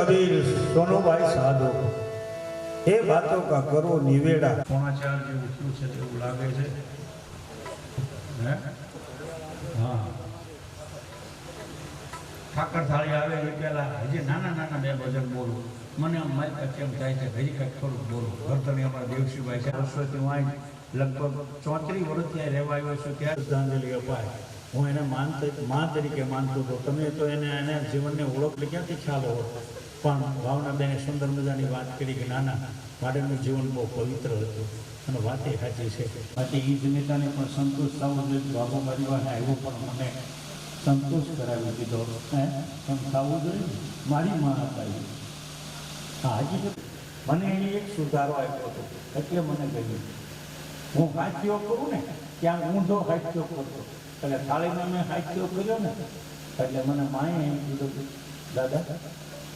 [SPEAKER 1] ભેદ સોનુભાઈ સાધુ એ બાતો કા કરો નિવેડા 4:30 જે ઉઠ્યું છે તેવું લાગે છે હે હા ઠાકર થાળી આવે એ પહેલા હજી નાના બે ભજન બોલું મને આમ મારી કેમ થાય છે હજી કંઈક થોડુંક બોલું ઘરતણી અમારા દેવશીભાઈ છે વર્ષોથી હું લગભગ 34 વર્ષ ત્યાં રહેવા આવ્યો છું ત્યારે શ્રદ્ધાંજલિ અપાય હું એને માન તરીકે માનતો હતો તમે તો એને જીવનને ઓળખ ક્યાંથી ખ્યાલ હોત પણ ભાવનાબેને સુંદર મજાની વાત કરી કે નાના માટેનું જીવન બહુ પવિત્ર હતું અને વાતે સાચી છે બાકી એ જનેતાને પણ સંતોષ થવો જોઈએ બાબુ મારી પાસે આવ્યો પણ મને સંતોષ કરાવી દીધો એમ થવું જોઈએ મારી માં હતા હા હજી મને એની એક સુધારો આપ્યો હતો એટલે મને કહ્યું હું હાથીઓ કરું ને ત્યાં ઊંધો હાથીઓ કરતો એટલે થાળીમાં મેં હાથીઓ કર્યો ને એટલે મને માએ એમ કીધું દાદા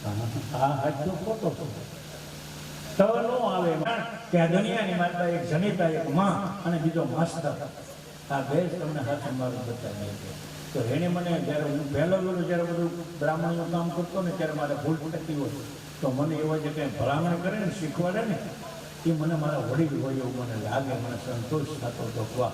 [SPEAKER 1] આ હાથીઓ ખોટો તો ન આવે કે આ દુનિયાની માતા એક જનિતા એક માં અને બીજો માસ્ટર આ બે તમને હાથ મારું બતાવી તો એને મને જ્યારે હું પહેલો જ્યારે બધું બ્રાહ્મણનું કામ કરતો ને ત્યારે મારે ભૂલ થતી હોય તો મને એવા જે કંઈ ભલામણ કરે ને શીખવાડે ને એ મને મારા વડીલ હોય એવું મને લાગે મને સંતોષ થતો તો વાહ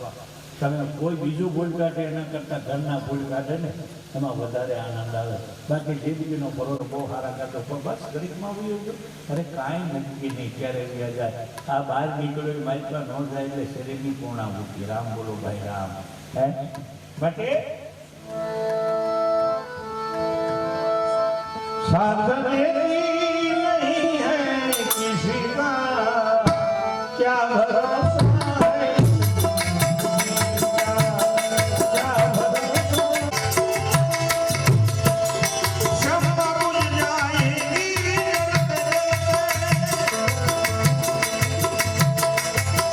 [SPEAKER 1] તમે કોઈ બીજું ભૂલ કાઢે એના કરતાં ઘરના ભૂલ કાઢે ને એમાં વધારે આનંદ આવે. બાકી જિંદગીનો પરોર બહુ સારા કાઢો પણ બસ ગરીબમાં આવ્યું ગયું અરે કાંઈ નક્કી નહીં ક્યારે વ્યા જાય. આ બહાર નીકળ્યો માઇકમાં ન જાય એટલે શરીરની પૂર્ણાહુતિ. રામ બોલો ભાઈ રામ. હે માટે साधन नहीं है किसी का क्या भरोसा है, क्या भरोसा. क्षमा भूल जाएगी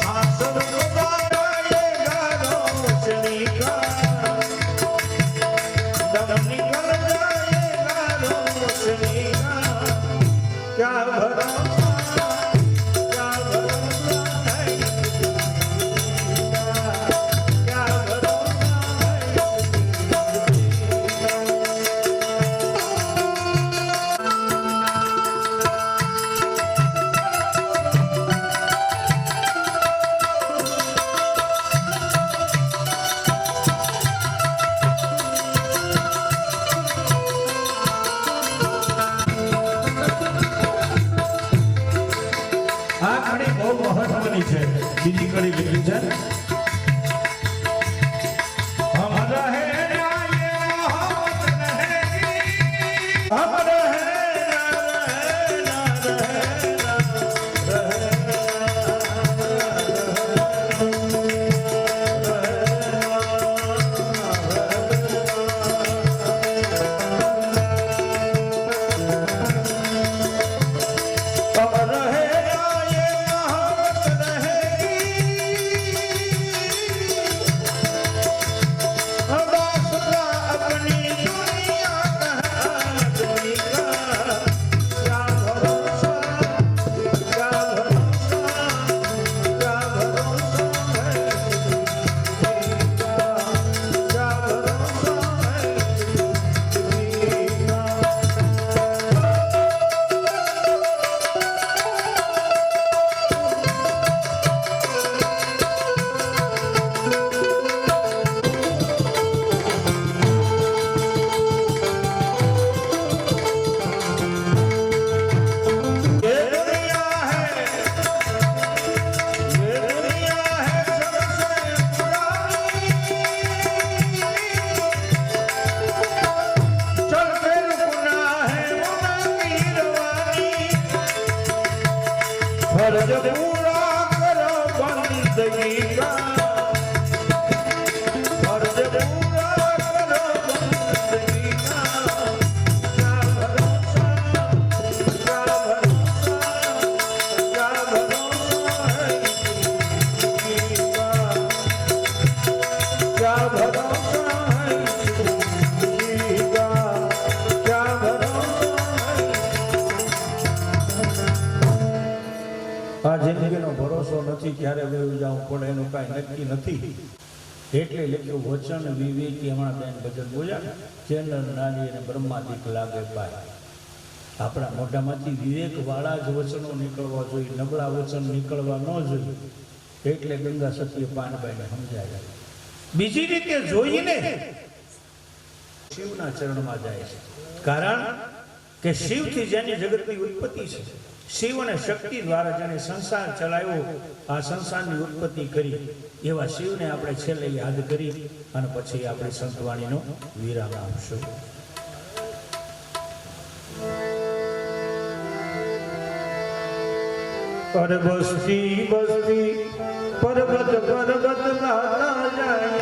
[SPEAKER 1] सांसद बताएगा रोशनी का दम निकल जाएगा रोशनी का क्या भरोसा क्या भरोसा है क्या भरोसा આ ઘડી બહુ મહત્વની છે. બીજી કડી લીધી છે હમ રહે ના ये मोहब्बत रहेगी हम रहे ना फर्ज पूरा करो बंदगी का फर्ज पूरा करो बंदगी का क्या भरोसा क्या भरोसा है जिंदगी का क्या भरोसा है जिंदगी का क्या भरोसा है. આ જિંદગીનો ભરોસો નથી ક્યારે વયું જવું પડે એનું કાંઈ નક્કી નથી. એટલે લખ્યું વચન વિવેકી. હમણાં બેન ભજન બોલ્યા ચેનલ નાની અને બ્રહ્માદિક લાગે ભાઈ. આપણા મોઢામાંથી વિવેકવાળા જ વચનો નીકળવા જોઈએ, નબળા વચન નીકળવા ન જોઈએ. એટલે ગંગા સત્ય પાનબાઈને સમજાય. બીજી રીતે જોઈને શિવના ચરણમાં જાય છે. કારણ કે શિવથી જેની જગતની ઉત્પત્તિ છે, શિવ અને શક્તિ દ્વારા જેને સંસાર ચલાવ્યો, આ સંસારની ઉત્પત્તિ કરી, એવા શિવને આપણે છેલ્લે યાદ કરી અને પછી આપણે સંતવાણીનો વિરામ આપશું. પર બસ્તી બસ્તી પર્વત પર્વત ગાતા જાય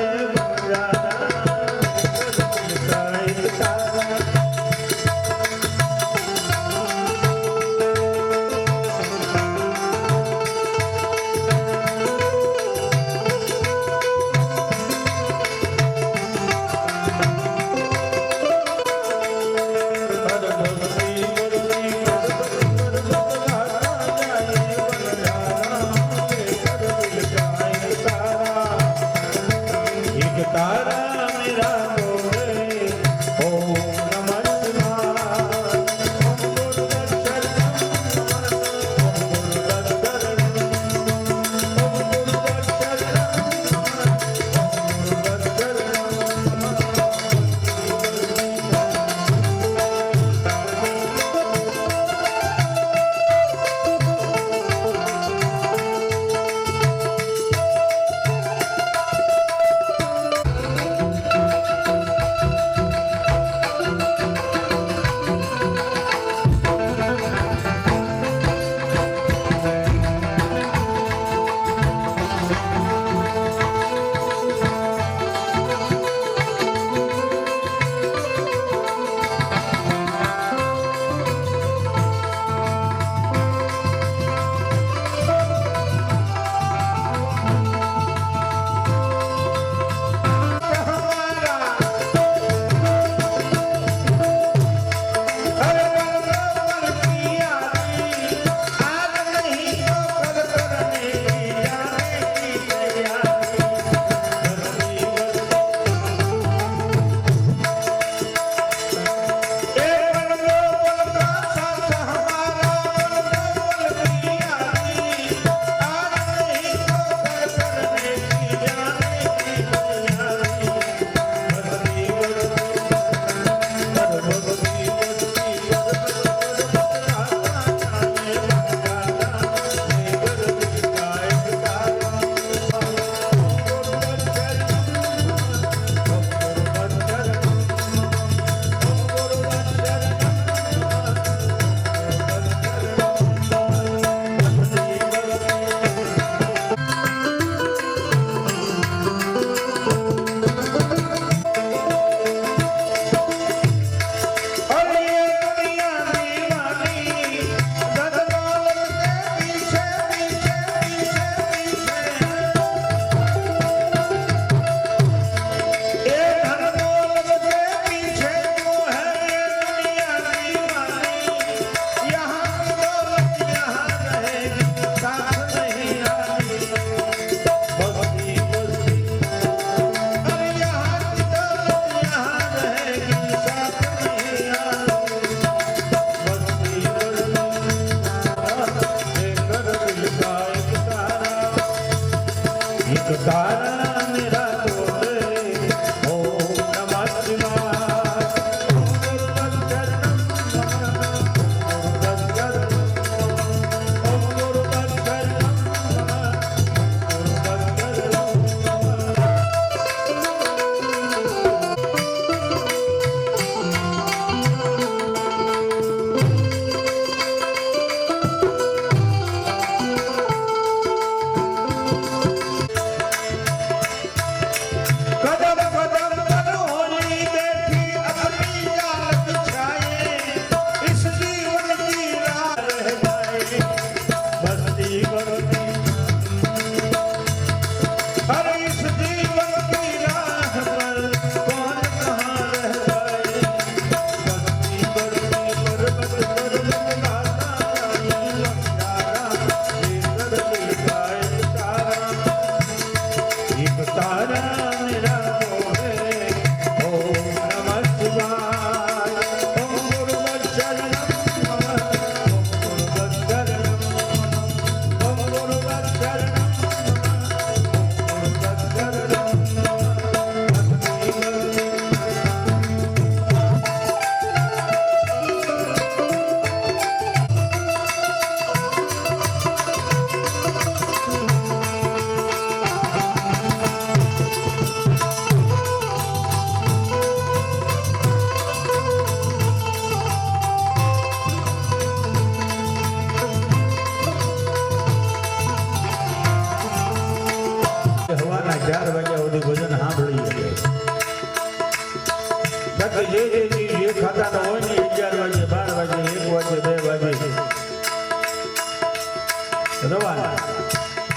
[SPEAKER 1] રવાના.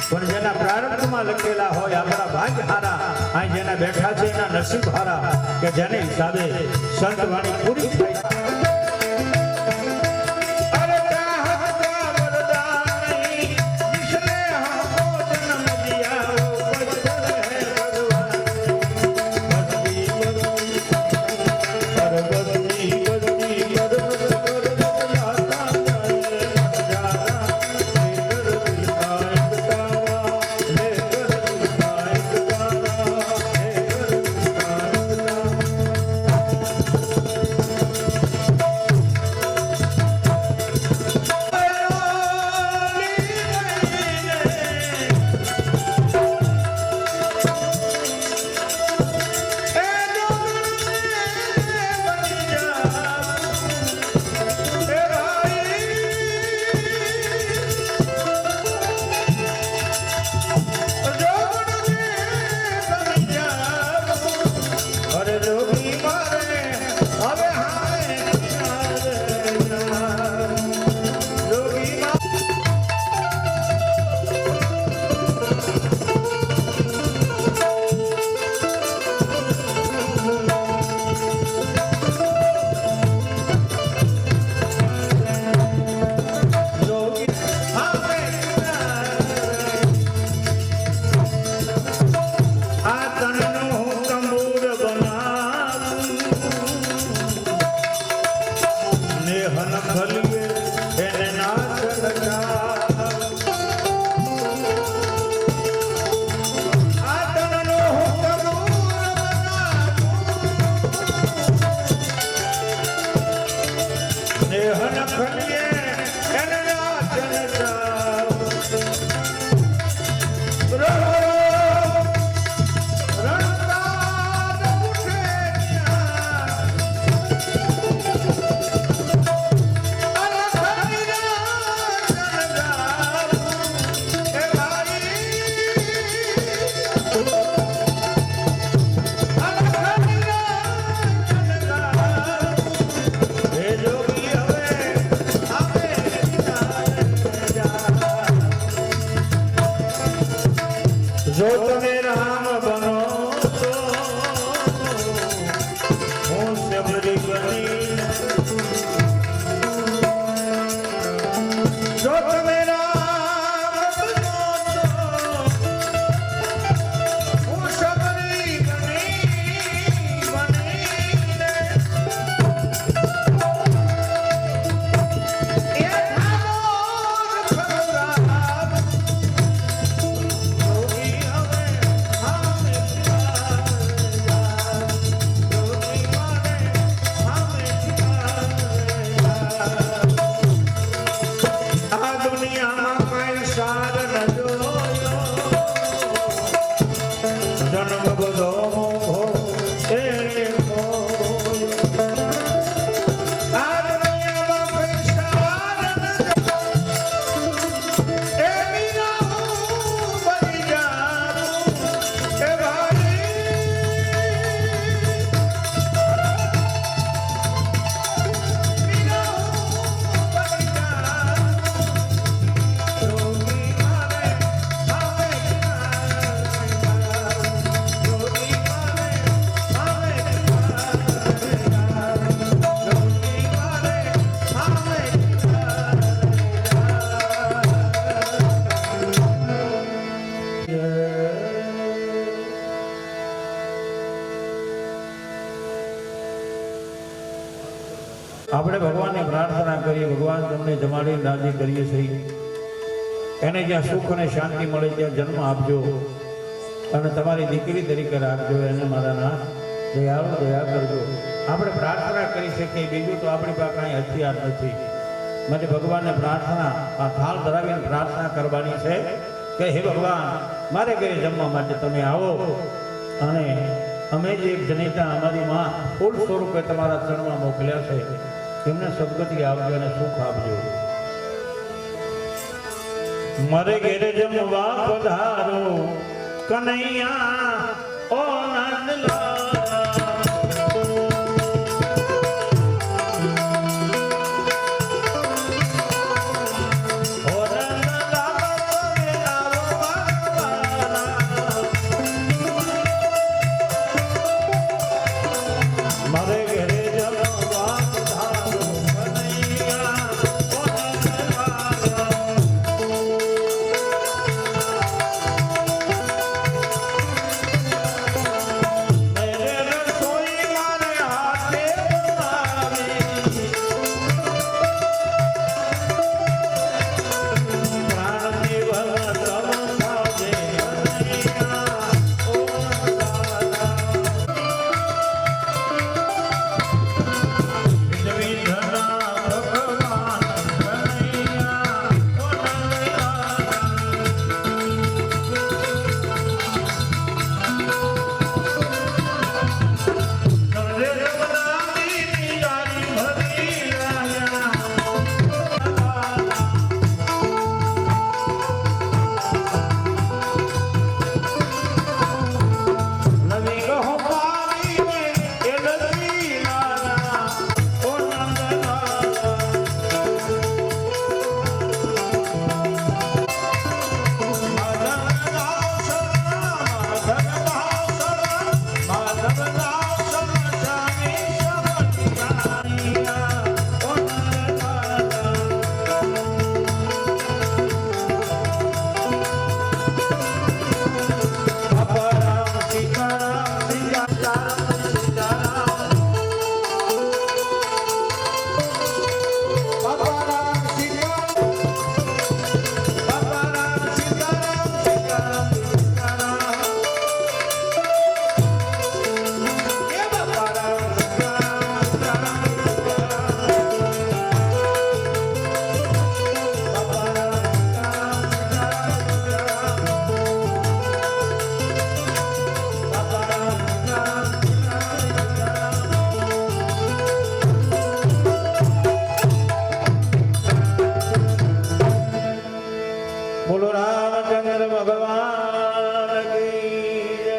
[SPEAKER 1] પણ જેના પ્રારબ્ધમાં લખેલા હોય આપણા ભાગ્ય હારા, અહીં જેના બેઠા છે એના નસીબ હારા, કે જેને હિસાબે સંત વાણી પૂરી થાય. જો તમે રામ બનો તો હું સબરી બની, જો તમે રામ બનો તો હું સબરી બની આપણે ભગવાનને પ્રાર્થના કરીએ, ભગવાન તમને જમાડી રાજી કરીએ છીએ, એને જ્યાં સુખ અને શાંતિ મળે ત્યાં જન્મ આપજો અને તમારી દીકરી તરીકે રાખજો, એને મારા નાથ દયાળુ દયા કરજો. આપણે પ્રાર્થના કરી શકીએ, બીજું તો આપણી પાસે કાંઈ હથિયાર નથી. માટે ભગવાનને પ્રાર્થના, આ થાળ ધરાવીને પ્રાર્થના કરવાની છે કે હે ભગવાન, મારે ઘરે જમવા માટે તમે આવો અને અમે જે એક જનિતા અમારી માં ફૂલ સ્વરૂપે તમારા ચરણમાં મોકલ્યા છે, એમને સદગતિ આપજો અને સુખ આપજો. મારે ઘેરે જમવા પધારો કનૈયા ઓ નંદલાલ, ઓ નંદલાલ બોલો રામચંદ્ર ભગવાન કી જય,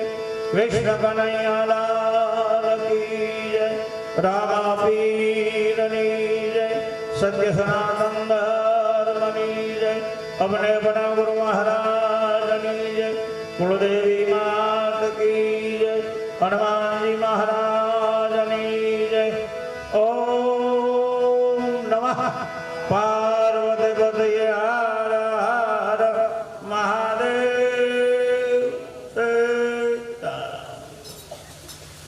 [SPEAKER 1] કૃષ્ણ કનૈયા લાલ કી જય, રામા પીરની જય, સત્ય સનાતન ધર્મની જય, અમને બના ગુરુ મહારાજની જય, કુળદેવી માત કી જય, હનુમાનજી મહારાજની જય. ઓમ નમઃ